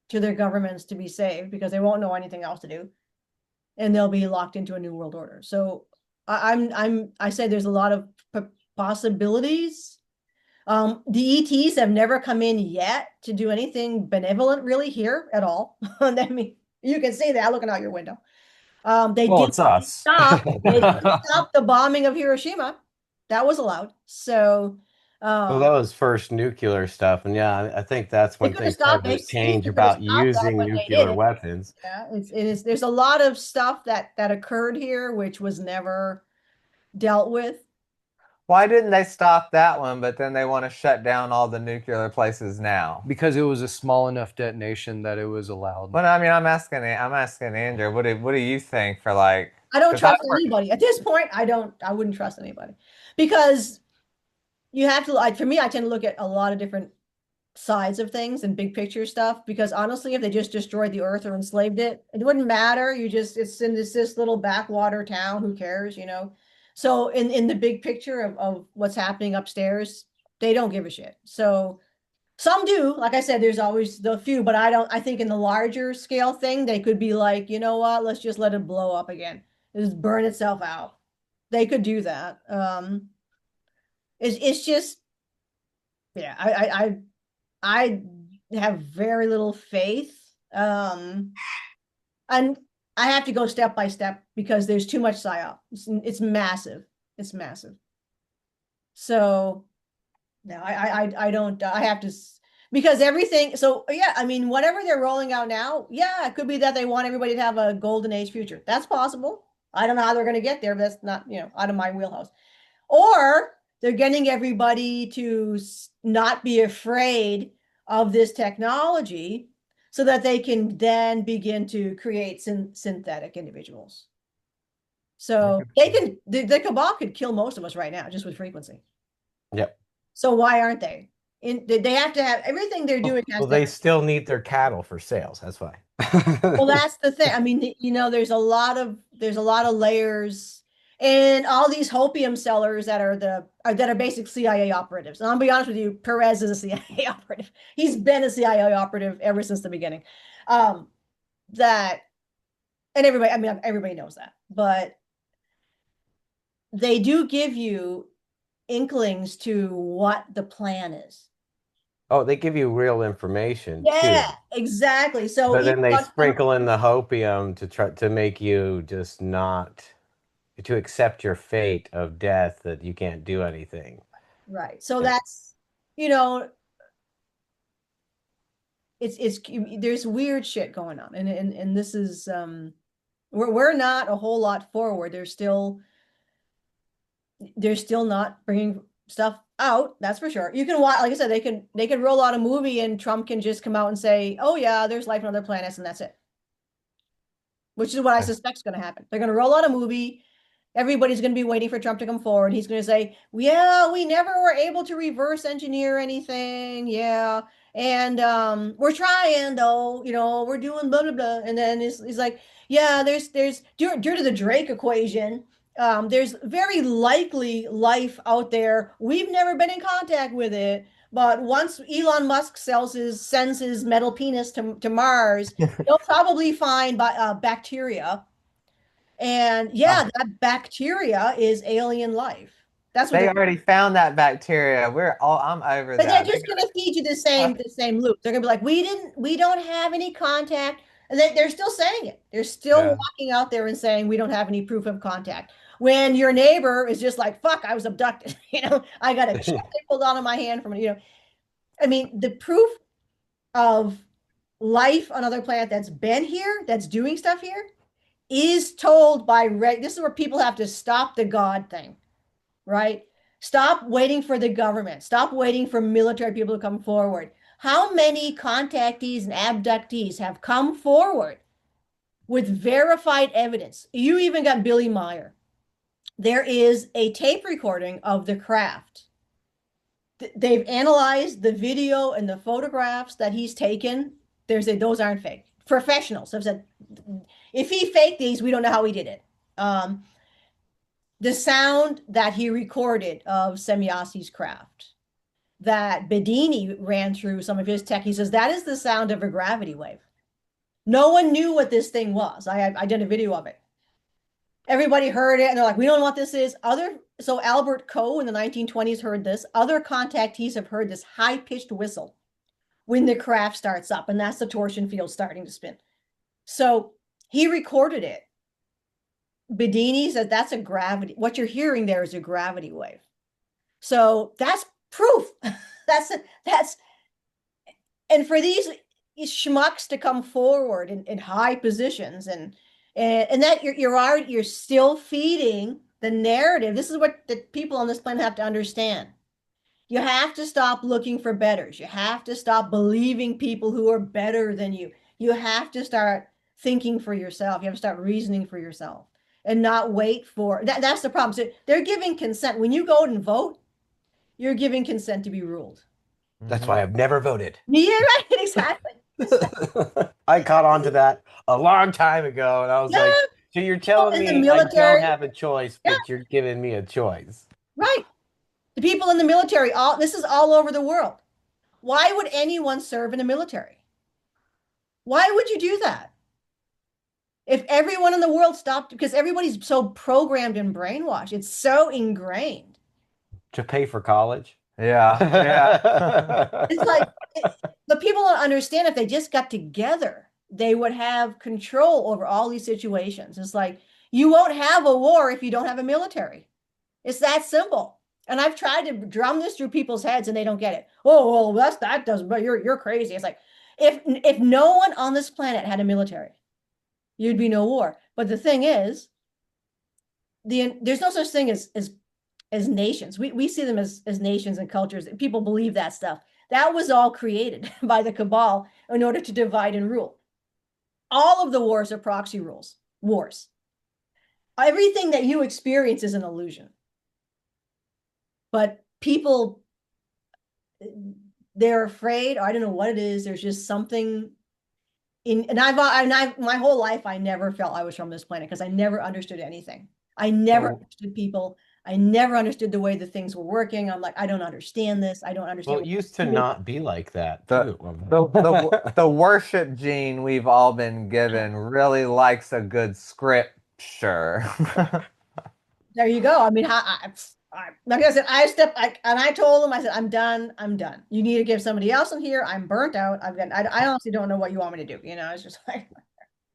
[SPEAKER 4] to their governments to be saved because they won't know anything else to do, and they'll be locked into a new world order. So I say there's a lot of possibilities. The ETs have never come in yet to do anything benevolent really here at all. I mean, You can see that looking out your window. They
[SPEAKER 1] Well,
[SPEAKER 4] did
[SPEAKER 1] it's us.
[SPEAKER 4] they did stop the bombing of Hiroshima. That was allowed. So
[SPEAKER 5] Well, that
[SPEAKER 4] um,
[SPEAKER 5] was first nuclear stuff, and yeah, I think that's
[SPEAKER 4] they
[SPEAKER 5] when
[SPEAKER 4] could have
[SPEAKER 5] things
[SPEAKER 4] stopped.
[SPEAKER 5] started
[SPEAKER 4] They
[SPEAKER 5] to change
[SPEAKER 4] seriously could have
[SPEAKER 5] about
[SPEAKER 4] stopped that,
[SPEAKER 5] using
[SPEAKER 4] but they
[SPEAKER 5] nuclear
[SPEAKER 4] didn't.
[SPEAKER 5] weapons.
[SPEAKER 4] Yeah, it is. There's a lot of stuff that occurred here which was never dealt with.
[SPEAKER 3] Why didn't they stop that one, but then they want to shut down all the nuclear places now?
[SPEAKER 2] Because it was a small enough detonation that it was allowed.
[SPEAKER 3] But I mean, I'm asking Andrew, what do you think for like?
[SPEAKER 4] I don't
[SPEAKER 3] Because I
[SPEAKER 4] trust
[SPEAKER 3] work.
[SPEAKER 4] anybody at this point. I wouldn't trust anybody because you have to, like, for me, I tend to look at a lot of different sides of things and big picture stuff because honestly, if they just destroyed the earth or enslaved it, it wouldn't matter. It's in this little backwater town. Who cares, you know? So in the big picture of what's happening upstairs, they don't give a shit. So some do. Like I said, there's always the few, but I think in the larger scale thing, they could be like, you know what, let's just let it blow up again. Just burn itself out. They could do that. It's just, yeah, I have very little faith. And I have to go step by step because there's too much psyop. It's massive. It's massive. So no, I don't. I have to because everything. So yeah, I mean, whatever they're rolling out now, yeah, it could be that they want everybody to have a golden age future. That's possible. I don't know how they're going to get there, but that's not, out of my wheelhouse. Or they're getting everybody to not be afraid of this technology so that they can then begin to create synthetic individuals. So they can, the cabal could kill most of us right now just with frequency.
[SPEAKER 5] Yep.
[SPEAKER 4] So why aren't they? They have to have everything they're doing has
[SPEAKER 5] Well,
[SPEAKER 4] to
[SPEAKER 5] they
[SPEAKER 4] have,
[SPEAKER 5] still need their cattle for sales. That's why.
[SPEAKER 4] well, that's the thing. I mean, there's a lot of layers and all these hopium sellers that are basic CIA operatives. And I'll be honest with you, Perez is a CIA operative. He's been a CIA operative ever since the beginning. That and everybody, I mean, everybody knows that, but they do give you inklings to what the plan is.
[SPEAKER 5] Oh, they give you real information
[SPEAKER 4] Yeah,
[SPEAKER 5] too.
[SPEAKER 4] exactly. So
[SPEAKER 5] But
[SPEAKER 4] even
[SPEAKER 5] then they
[SPEAKER 4] about
[SPEAKER 5] sprinkle in the hopium to try to make you just not to accept your fate of death that you can't do anything.
[SPEAKER 4] right. So
[SPEAKER 5] And
[SPEAKER 4] that's, you know, it's there's weird shit going on. And this is we're not a whole lot forward. They're still not bringing stuff out, that's for sure. You can watch, like I said, they can roll out a movie and Trump can just come out and say, "Oh yeah, there's life on other planets," and that's it. Which is what I suspect is going to happen. They're going to roll out a movie. Everybody's going to be waiting for Trump to come forward. He's going to say, "Yeah, we never were able to reverse engineer anything. Yeah, and we're trying though. We're doing blah blah blah." And then he's like, "Yeah, there's due to the Drake equation." There's very likely life out there. We've never been in contact with it, but once Elon Musk sends his metal penis to Mars, they'll probably find bacteria. And yeah,
[SPEAKER 3] Oh,
[SPEAKER 4] that bacteria is alien life. That's what
[SPEAKER 3] they
[SPEAKER 4] they're.
[SPEAKER 3] already found that bacteria. I'm over
[SPEAKER 4] But they're
[SPEAKER 3] that.
[SPEAKER 4] just gonna feed you the same loop. They're gonna be like, we don't have any contact. And they're still saying it. They're still
[SPEAKER 3] Yeah.
[SPEAKER 4] walking out there and saying we don't have any proof of contact. When your neighbor is just like, fuck, I was abducted. I got a chip they pulled out of my hand I mean, the proof of life on other planet that's been here, that's doing stuff here, is told by this is where people have to stop the God thing, right? Stop waiting for the government. Stop waiting for military people to come forward. How many contactees and abductees have come forward with verified evidence? You even got Billy Meyer. There is a tape recording of the craft. They've analyzed the video and the photographs that he's taken. Those aren't fake. Professionals have said, if he faked these, we don't know how he did it. The sound that he recorded of Semyasi's craft, that Bedini ran through some of his tech, he says that is the sound of a gravity wave. No one knew what this thing was. I did a video of it. Everybody heard it and they're like, we don't know what this is. So Albert Coe in the 1920s heard this. Other contactees have heard this high-pitched whistle when the craft starts up, and that's the torsion field starting to spin. So he recorded it. Bedini says that's a gravity. What you're hearing there is a gravity wave. So that's proof. That's and for these schmucks to come forward in high positions and that you're still feeding the narrative. This is what the people on this planet have to understand. You have to stop looking for betters. You have to stop believing people who are better than you. You have to start thinking for yourself. You have to start reasoning for yourself and not wait for that. That's the problem. So they're giving consent. When you go and vote, you're giving consent to be ruled.
[SPEAKER 5] That's why I've never voted.
[SPEAKER 4] Yeah, right. Exactly.
[SPEAKER 5] I caught on to that a long time ago, and I was
[SPEAKER 4] Yeah,
[SPEAKER 5] like, so you're telling
[SPEAKER 4] in the
[SPEAKER 5] me I don't
[SPEAKER 4] military.
[SPEAKER 5] have a choice,
[SPEAKER 4] Yeah,
[SPEAKER 5] but you're giving me a choice.
[SPEAKER 4] right. The people in the military, all this is all over the world. Why would anyone serve in the military? Why would you do that? If everyone in the world stopped, because everybody's so programmed and brainwashed, it's so ingrained.
[SPEAKER 5] To pay for college?
[SPEAKER 3] Yeah, yeah.
[SPEAKER 4] It's like, but people don't understand if they just got together, they would have control over all these situations. It's like, you won't have a war if you don't have a military. It's that simple. And I've tried to drum this through people's heads and they don't get it. Oh, well, that doesn't, but you're crazy. It's like, if no one on this planet had a military, you'd be no war. But the thing is, there's no such thing as nations. We see them as nations and cultures. People believe that stuff. That was all created by the cabal in order to divide and rule. All of the wars are proxy rules, wars. Everything that you experience is an illusion. But people, they're afraid, or I don't know what it is. There's just something and I've my whole life, I never felt I was from this planet because I never understood anything. I never understood people. I never understood the way the things were working. I'm like, I don't understand this. I don't
[SPEAKER 5] Well,
[SPEAKER 4] understand.
[SPEAKER 5] it used to not be like that,
[SPEAKER 3] The,
[SPEAKER 5] too.
[SPEAKER 3] the worship gene we've all been given really likes a good scripture.
[SPEAKER 4] There you go. I mean, like I said, and I told them, I said, I'm done. I'm done. You need to give somebody else in here. I'm burnt out. I honestly don't know what you want me to do. It's just like,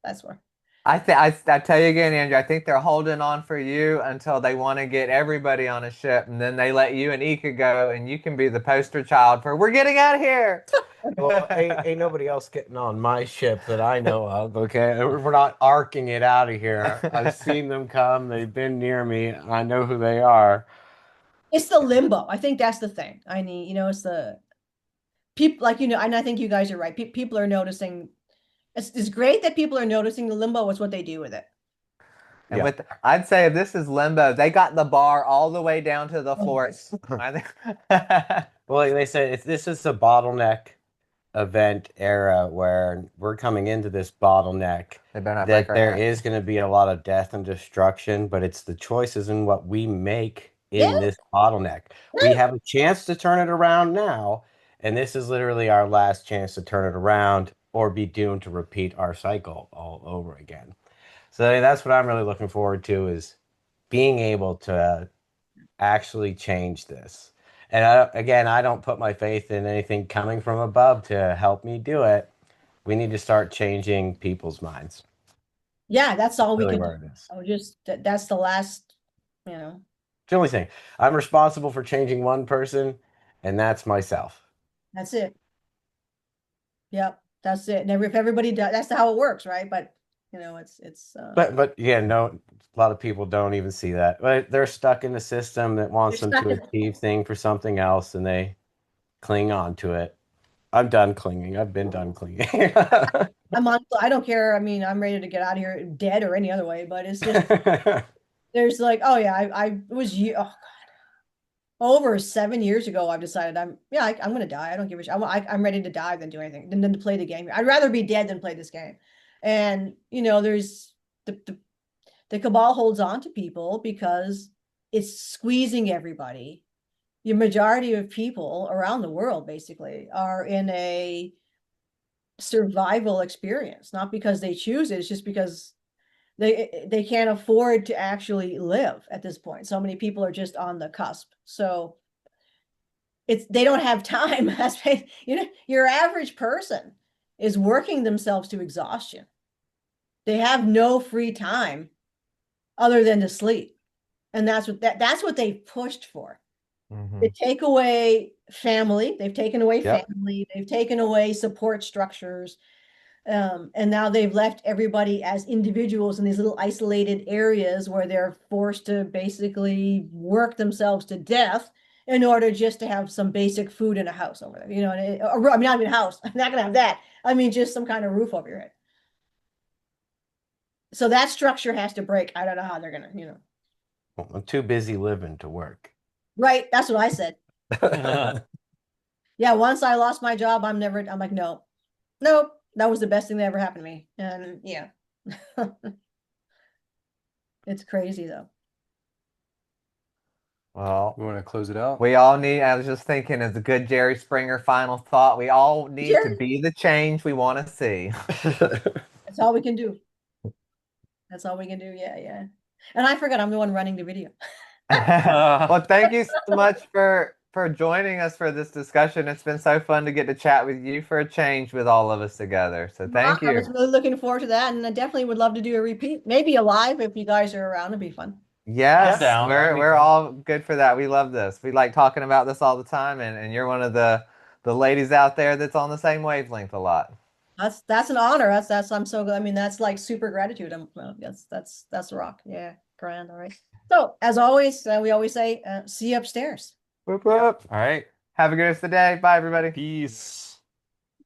[SPEAKER 4] that's where.
[SPEAKER 3] I tell you again, Andrew, I think they're holding on for you until they want to get everybody on a ship, and then they let you and Ika go, and you can be the poster child for we're getting out of here.
[SPEAKER 5] Well, ain't nobody else getting on my ship that I know of, okay? We're not arcing it out of here. I've seen them come. They've been near me. I know who they are.
[SPEAKER 4] It's the limbo. I think that's the thing. It's the people, like, and I think you guys are right. People are noticing. It's great that people are noticing the limbo. It's what they do with it.
[SPEAKER 3] And
[SPEAKER 5] Yeah.
[SPEAKER 3] I'd say if this is limbo, they got the bar all the way down to the
[SPEAKER 4] Oh,
[SPEAKER 3] floor.
[SPEAKER 4] yes.
[SPEAKER 3] I think.
[SPEAKER 5] Well, like they said, if this is a bottleneck event era where we're coming into this bottleneck,
[SPEAKER 3] They better not break
[SPEAKER 5] that
[SPEAKER 3] our
[SPEAKER 5] there
[SPEAKER 3] neck.
[SPEAKER 5] is going to be a lot of death and destruction, but it's the choices in what we make
[SPEAKER 4] Yeah,
[SPEAKER 5] in this bottleneck. We
[SPEAKER 4] right.
[SPEAKER 5] have a chance to turn it around now, and this is literally our last chance to turn it around or be doomed to repeat our cycle all over again. So that's what I'm really looking forward to is being able to actually change this. And again, I don't put my faith in anything coming from above to help me do it. We need to start changing people's minds.
[SPEAKER 4] Yeah, that's all we
[SPEAKER 5] Really
[SPEAKER 4] can do.
[SPEAKER 5] where it is.
[SPEAKER 4] That's the last, you know,
[SPEAKER 5] It's the only thing. I'm responsible for changing one person, and that's myself.
[SPEAKER 4] that's it. Yep, that's it. And if everybody does, that's how it works, right? But it's
[SPEAKER 5] But yeah, no, a lot of people don't even see that. But they're stuck in a system that
[SPEAKER 4] you're
[SPEAKER 5] wants them
[SPEAKER 4] stuck
[SPEAKER 5] to
[SPEAKER 4] in.
[SPEAKER 5] achieve thing for something else, and they cling on to it. I'm done clinging. I've been done clinging.
[SPEAKER 4] I don't care. I mean, I'm ready to get out of here dead or any other way, but it's just there's like, oh yeah, I it was you. Oh, over 7 years ago, I've decided I'm gonna die. I don't give a shit. I'm ready to die than do anything than to play the game. I'd rather be dead than play this game. And there's the cabal holds on to people because it's squeezing everybody. The majority of people around the world basically are in a survival experience, not because they choose it. It's just because they can't afford to actually live at this point. So many people are just on the cusp. So they don't have time. Your average person is working themselves to exhaustion. They have no free time other than to sleep. And that's what they've pushed for. They take away family, they've taken away
[SPEAKER 1] Yep.
[SPEAKER 4] family, they've taken away support structures. And now they've left everybody as individuals in these little isolated areas where they're forced to basically work themselves to death in order just to have some basic food in a house over there. You know, I mean, not even a house. I'm not gonna have that. I mean, just some kind of roof over your head. So that structure has to break. I don't know how they're gonna, you know.
[SPEAKER 5] Well, I'm too busy living to work.
[SPEAKER 4] Right. That's what I said. Yeah. Once I lost my job, I'm like, no, nope. That was the best thing that ever happened to me. And yeah. It's crazy though.
[SPEAKER 3] Well,
[SPEAKER 2] We want to close it out.
[SPEAKER 3] we all need, I was just thinking, as a good Jerry Springer final thought, we all need to
[SPEAKER 4] Jerry,
[SPEAKER 3] be the change we want to see.
[SPEAKER 4] that's all we can do. That's all we can do. Yeah, yeah. And I forgot I'm the one running the video.
[SPEAKER 3] Well, thank you so much for joining us for this discussion. It's been so fun to get to chat with you for a change with all of us together. So thank
[SPEAKER 4] I was
[SPEAKER 3] you.
[SPEAKER 4] really looking forward to that, and I definitely would love to do a repeat, maybe a live if you guys are around. It'd be fun.
[SPEAKER 3] Yes,
[SPEAKER 1] down.
[SPEAKER 3] we're all good for that. We love this. We like talking about this all the time, and you're one of the ladies out there that's on the same wavelength a lot.
[SPEAKER 4] That's an honor. That's I'm so good. I mean, that's like super gratitude. Well, that's the rock. Yeah, grand. All right. So as always, we always say, see you upstairs.
[SPEAKER 3] Whoop, whoop.
[SPEAKER 1] All right.
[SPEAKER 3] Have a good rest of the day. Bye, everybody.
[SPEAKER 1] Peace.